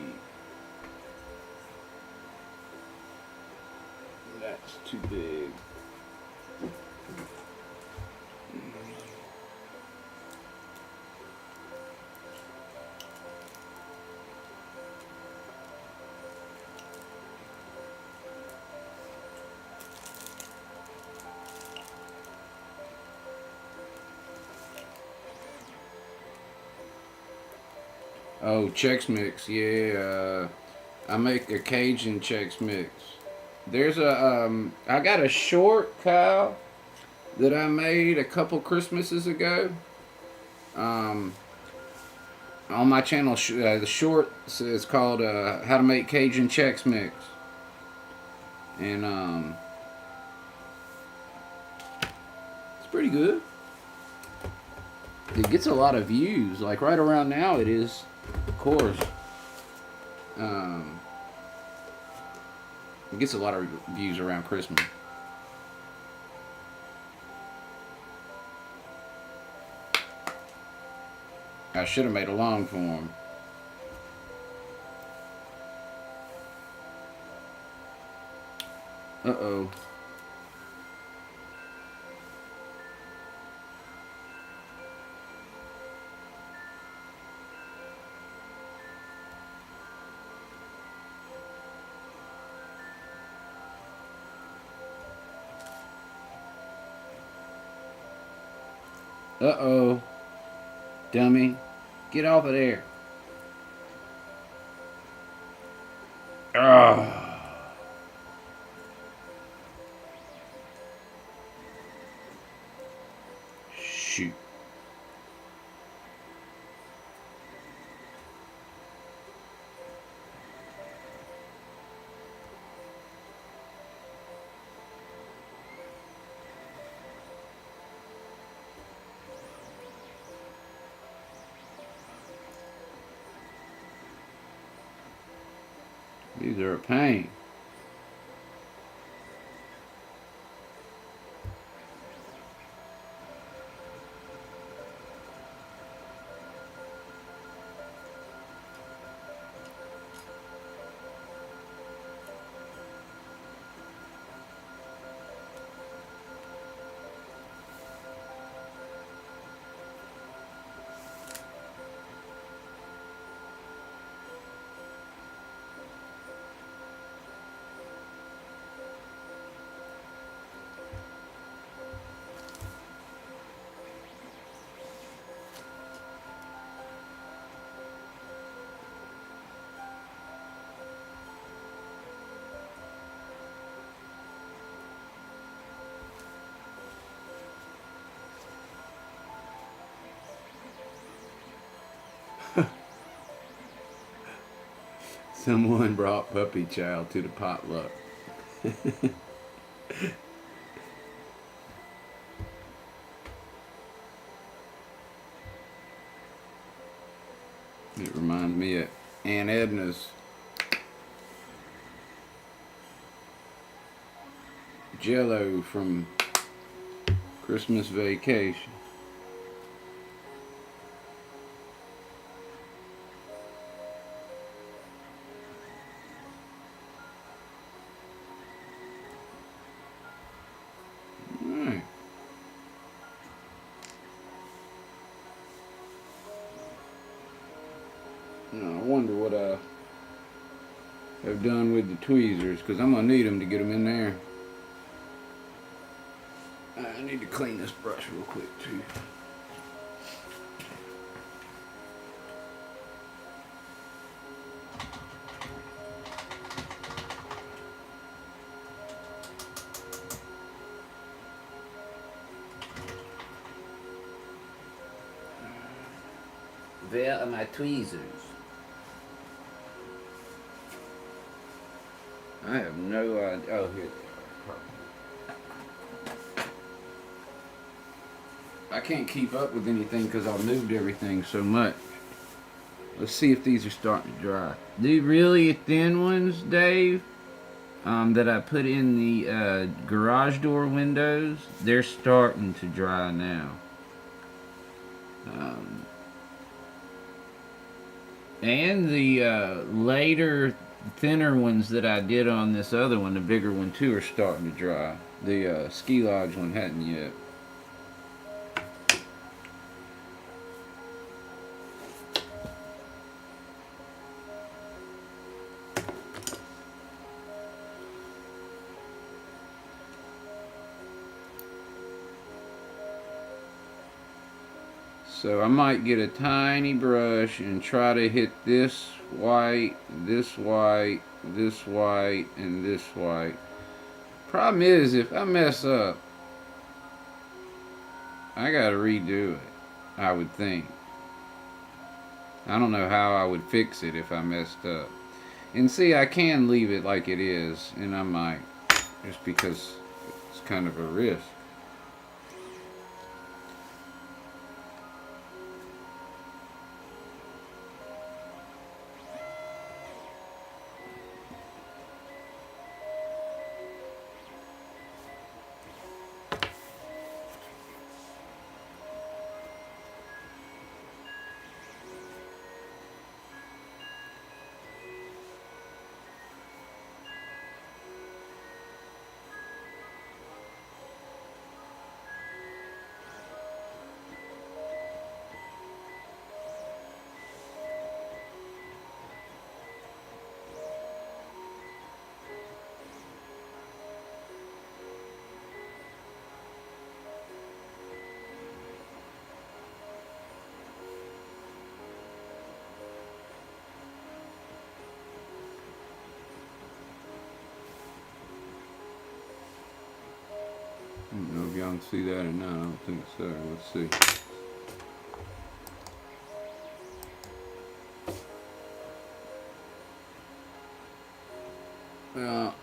That's too big. Oh, Chex Mix, yeah. I make a Cajun Chex Mix. There's a I got a short, Kyle, that I made a couple Christmases ago. On my channel, the short is called "How to Make Cajun Chex Mix," and it's pretty good. it gets a lot of views. Like right around now it is, of course. It gets a lot of views around Christmas. I should have made a long form. Uh-oh. Uh-oh. Dummy. Get off of there. Ah. Shoot. These are a pain. Someone brought Puppy Child to the potluck. It reminds me of Aunt Edna's Jello from Christmas Vacation. Alright. Now I wonder what I have done with the tweezers, because I'm going to need them to get them in there. I need to clean this brush real quick too. Where are my tweezers? I have no idea. Oh, here they are. I can't keep up with anything because I've moved everything so much. Let's see if these are starting to dry. The really thin ones, Dave, that I put in the garage door windows, they're starting to dry now. And the later, thinner ones that I did on this other one, the bigger one too, are starting to dry. The Ski Lodge one hadn't yet. So I might get a tiny brush and try to hit this white, this white, this white, and this white. Problem is, if I mess up, I gotta redo it, I would think. I don't know how I would fix it if I messed up. And see, I can leave it like it is, and I might, just because it's kind of a risk. don't know if y'all can see that or not. I don't think so. Let's see. Well,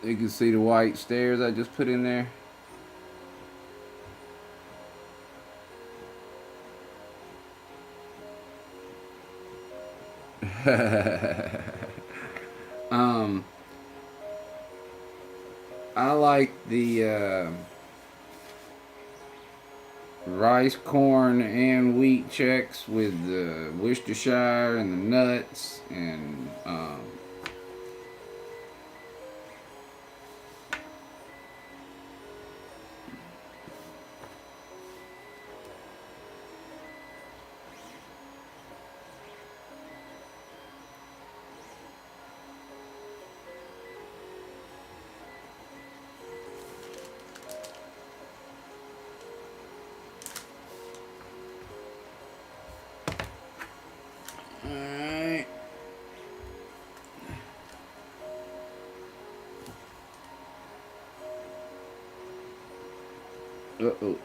you can see the white stairs I just put in there. I like the rice, corn, and wheat checks with the Worcestershire and the nuts and alright. Uh-oh.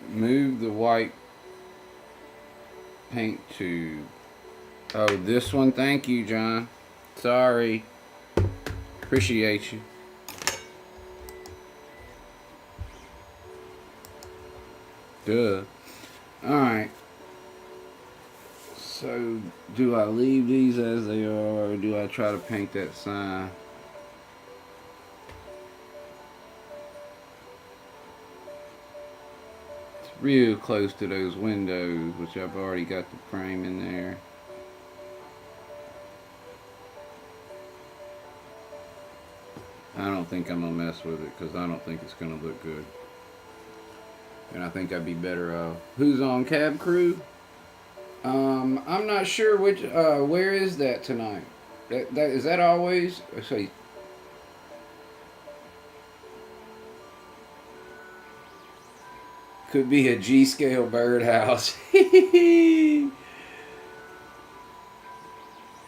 Move the white paint tube. Oh, this one. Thank you, John. Sorry. Appreciate you. Duh. Alright. So, do I leave these as they are, or do I try to paint that sign? Real close to those windows, which I've already got the frame in there. I don't think I'm gonna mess with it because I don't think it's gonna look good, and I think I'd be better off. Who's on cab crew? I'm not sure which. Where is that tonight? That is that always? Let's see. Could be a G-scale birdhouse.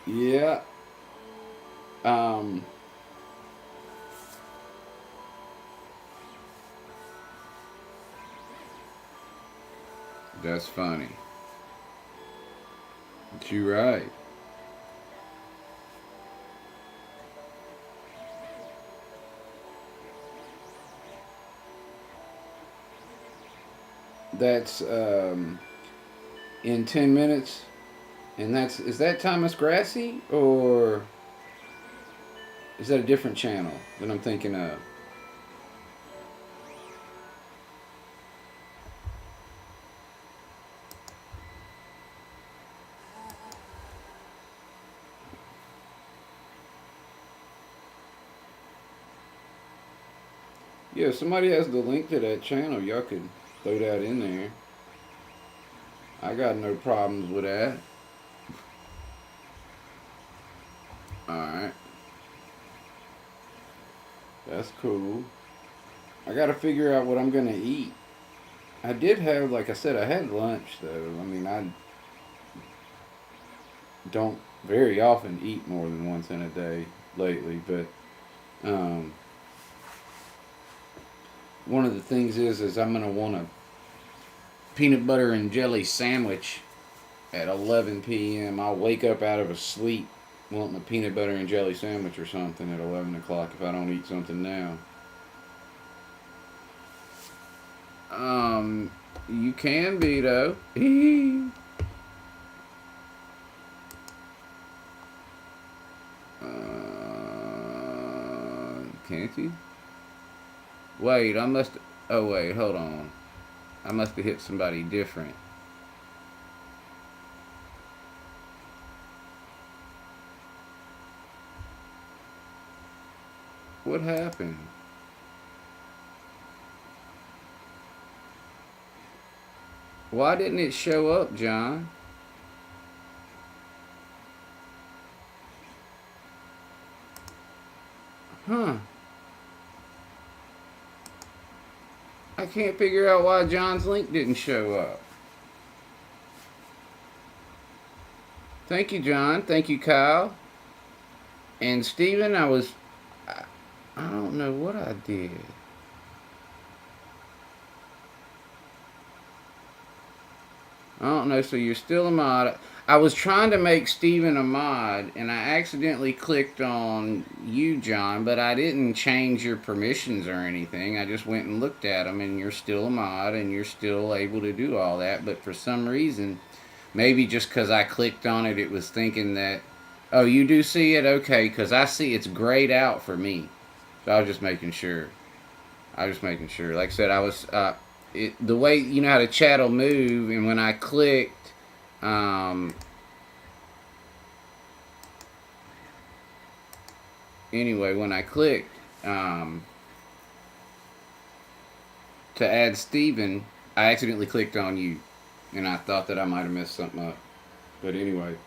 Yeah. Um. That's funny. But you're right. That's in 10 minutes. And is that Thomas Grassi or is that a different channel that I'm thinking of? Yeah, if somebody has the link to that channel, y'all could throw that in there. I got no problems with that. Alright. That's cool. I gotta figure out what I'm gonna eat. I did have, like I said, I had lunch though. I mean, don't very often eat more than once in a day lately, but one of the things is I'm gonna want a peanut butter and jelly sandwich at 11 p.m. I'll wake up out of a sleep wanting a peanut butter and jelly sandwich or something at 11 o'clock if I don't eat something now. You can be though. Can't you? Wait, I must. Oh wait, hold on. I must have hit somebody different. What happened? Why didn't it show up, John? Huh. I can't figure out why John's link didn't show up. Thank you, John. Thank you, Kyle. And Steven, I don't know what I did. I don't know, so you're still a mod. I was trying to make Steven a mod, and I accidentally clicked on you, John, but I didn't change your permissions or anything. I just went and looked at them, and you're still a mod, and you're still able to do all that. But for some reason, maybe just because I clicked on it, it was thinking that, oh, you do see it? Okay, because I see it's grayed out for me. So I was just making sure. Like I said, I was... the way, you know how the chat will move, and when I clicked, anyway, when I clicked to add Steven, I accidentally clicked on you, and I thought that I might have messed something up. But anyway,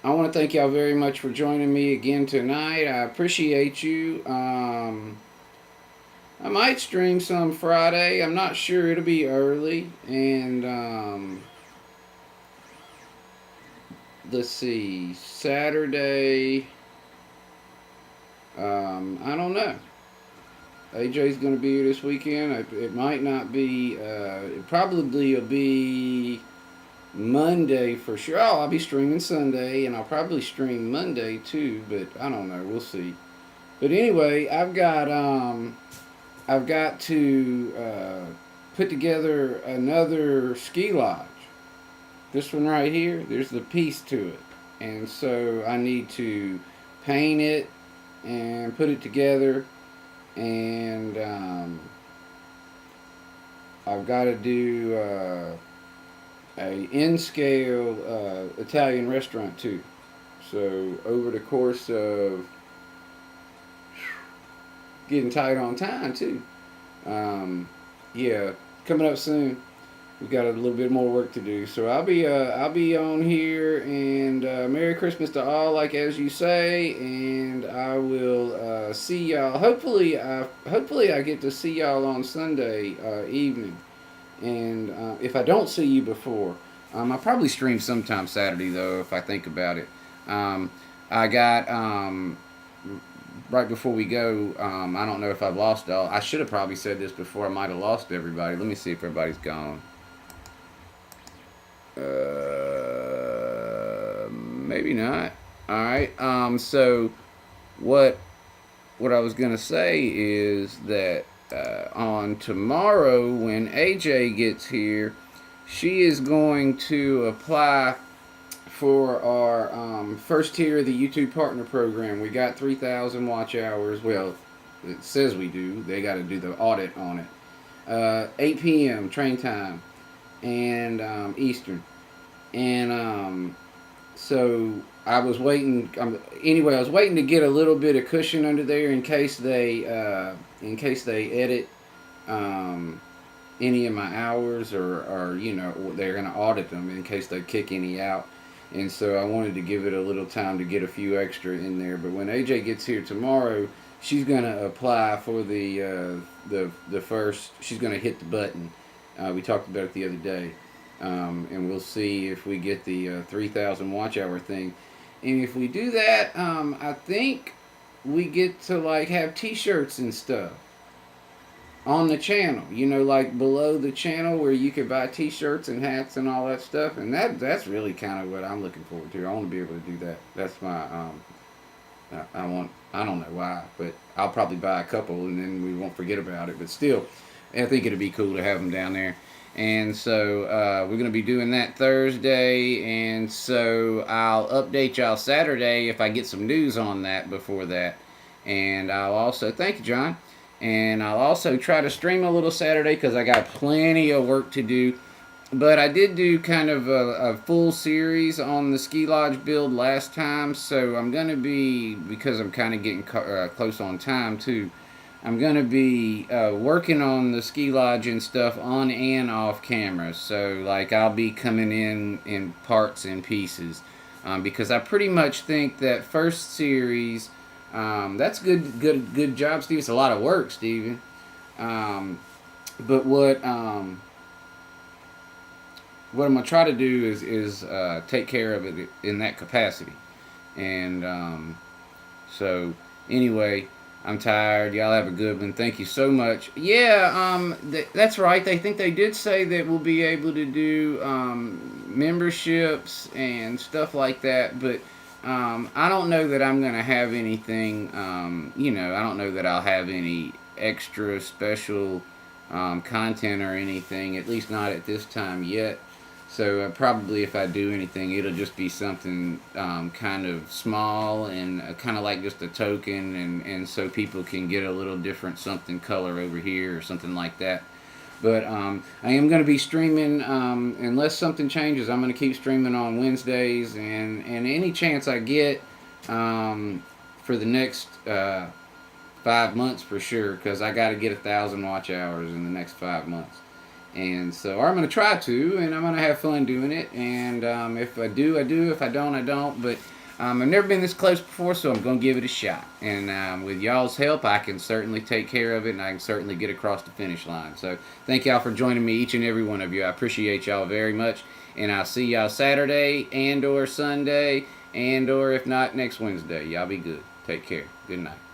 I want to thank y'all very much for joining me again tonight. I appreciate you. I might stream some Friday. I'm not sure. It'll be early. And, let's see. Saturday. I don't know. AJ's going to be here this weekend. It might not be. It probably will be Monday for sure. Oh, I'll be streaming Sunday. And I'll probably stream Monday too. But I don't know. We'll see. But anyway, I've got to put together another ski lodge. This one right here, there's the piece to it. And so I need to paint it and put it together. And I've got to do a in-scale Italian restaurant too. So over the course of getting tight on time too. Yeah, coming up soon. We've got a little bit more work to do, so I'll be on here, and Merry Christmas to all, like as you say, and I will see y'all. Hopefully I get to see y'all on Sunday evening, and if I don't see you before, I'll probably stream sometime Saturday though if I think about it. I got right before we go, I don't know if I've lost all. I should have probably said this before. I might have lost everybody. Let me see if everybody's gone. Maybe not. All right. So what I was gonna say is that on tomorrow when AJ gets here, she is going to apply for our first tier of the YouTube Partner Program. We got 3,000 watch hours. Well, it says we do. They got to do the audit on it. 8 p.m. train time and Eastern. And so I was waiting. Anyway, I was waiting to get a little bit of cushion under there in case they edit any of my hours or you know they're gonna audit them in case they kick any out. And so I wanted to give it a little time to get a few extra in there. But when AJ gets here tomorrow, she's gonna apply for the first. She's gonna hit the button. We talked about it the other day, and we'll see if we get the 3,000 watch hour thing. And if we do that, I think we get to like have T-shirts and stuff on the channel. You know, like below the channel where you could buy T-shirts and hats and all that stuff. And that's really kind of what I'm looking forward to. I want to be able to do that. That's my I want. I don't know why, but I'll probably buy a couple and then we won't forget about it. But still, I think it'd be cool to have them down there. And so we're going to be doing that Thursday. And so I'll update y'all Saturday if I get some news on that before that. And I'll also, thank you, John. And I'll also try to stream a little Saturday because I got plenty of work to do. But I did do kind of a full series on the ski lodge build last time. So I'm going to be, because I'm kind of getting close on time too, I'm going to be working on the ski lodge and stuff on and off camera. So like I'll be coming in parts and pieces. Because I pretty much think that first series, that's good job, Steve. It's a lot of work, Steven. But what I'm going to try to do is take care of it in that capacity. And so anyway, I'm tired. Y'all have a good one. Thank you so much. Yeah, that's right. They think they did say that we'll be able to do memberships and stuff like that. But I don't know that I'm going to have anything, I don't know that I'll have any extra special content or anything, at least not at this time yet. So probably if I do anything, it'll just be something kind of small and kind of like just a token, and so people can get a little different something color over here or something like that. But I am going to be streaming, unless something changes, I'm going to keep streaming on Wednesdays, and any chance I get for the next 5 months for sure, because I got to get 1,000 watch hours in the next 5 months. And so, or I'm going to try to, and I'm going to have fun doing it. And if I do, I do. If I don't, I don't. But I've never been this close before, so I'm going to give it a shot. And with y'all's help, I can certainly take care of it, and I can certainly get across the finish line. So thank y'all for joining me, each and every one of you. I appreciate y'all very much. And I'll see y'all Saturday and or Sunday and or if not, next Wednesday. Y'all be good. Take care. Good night.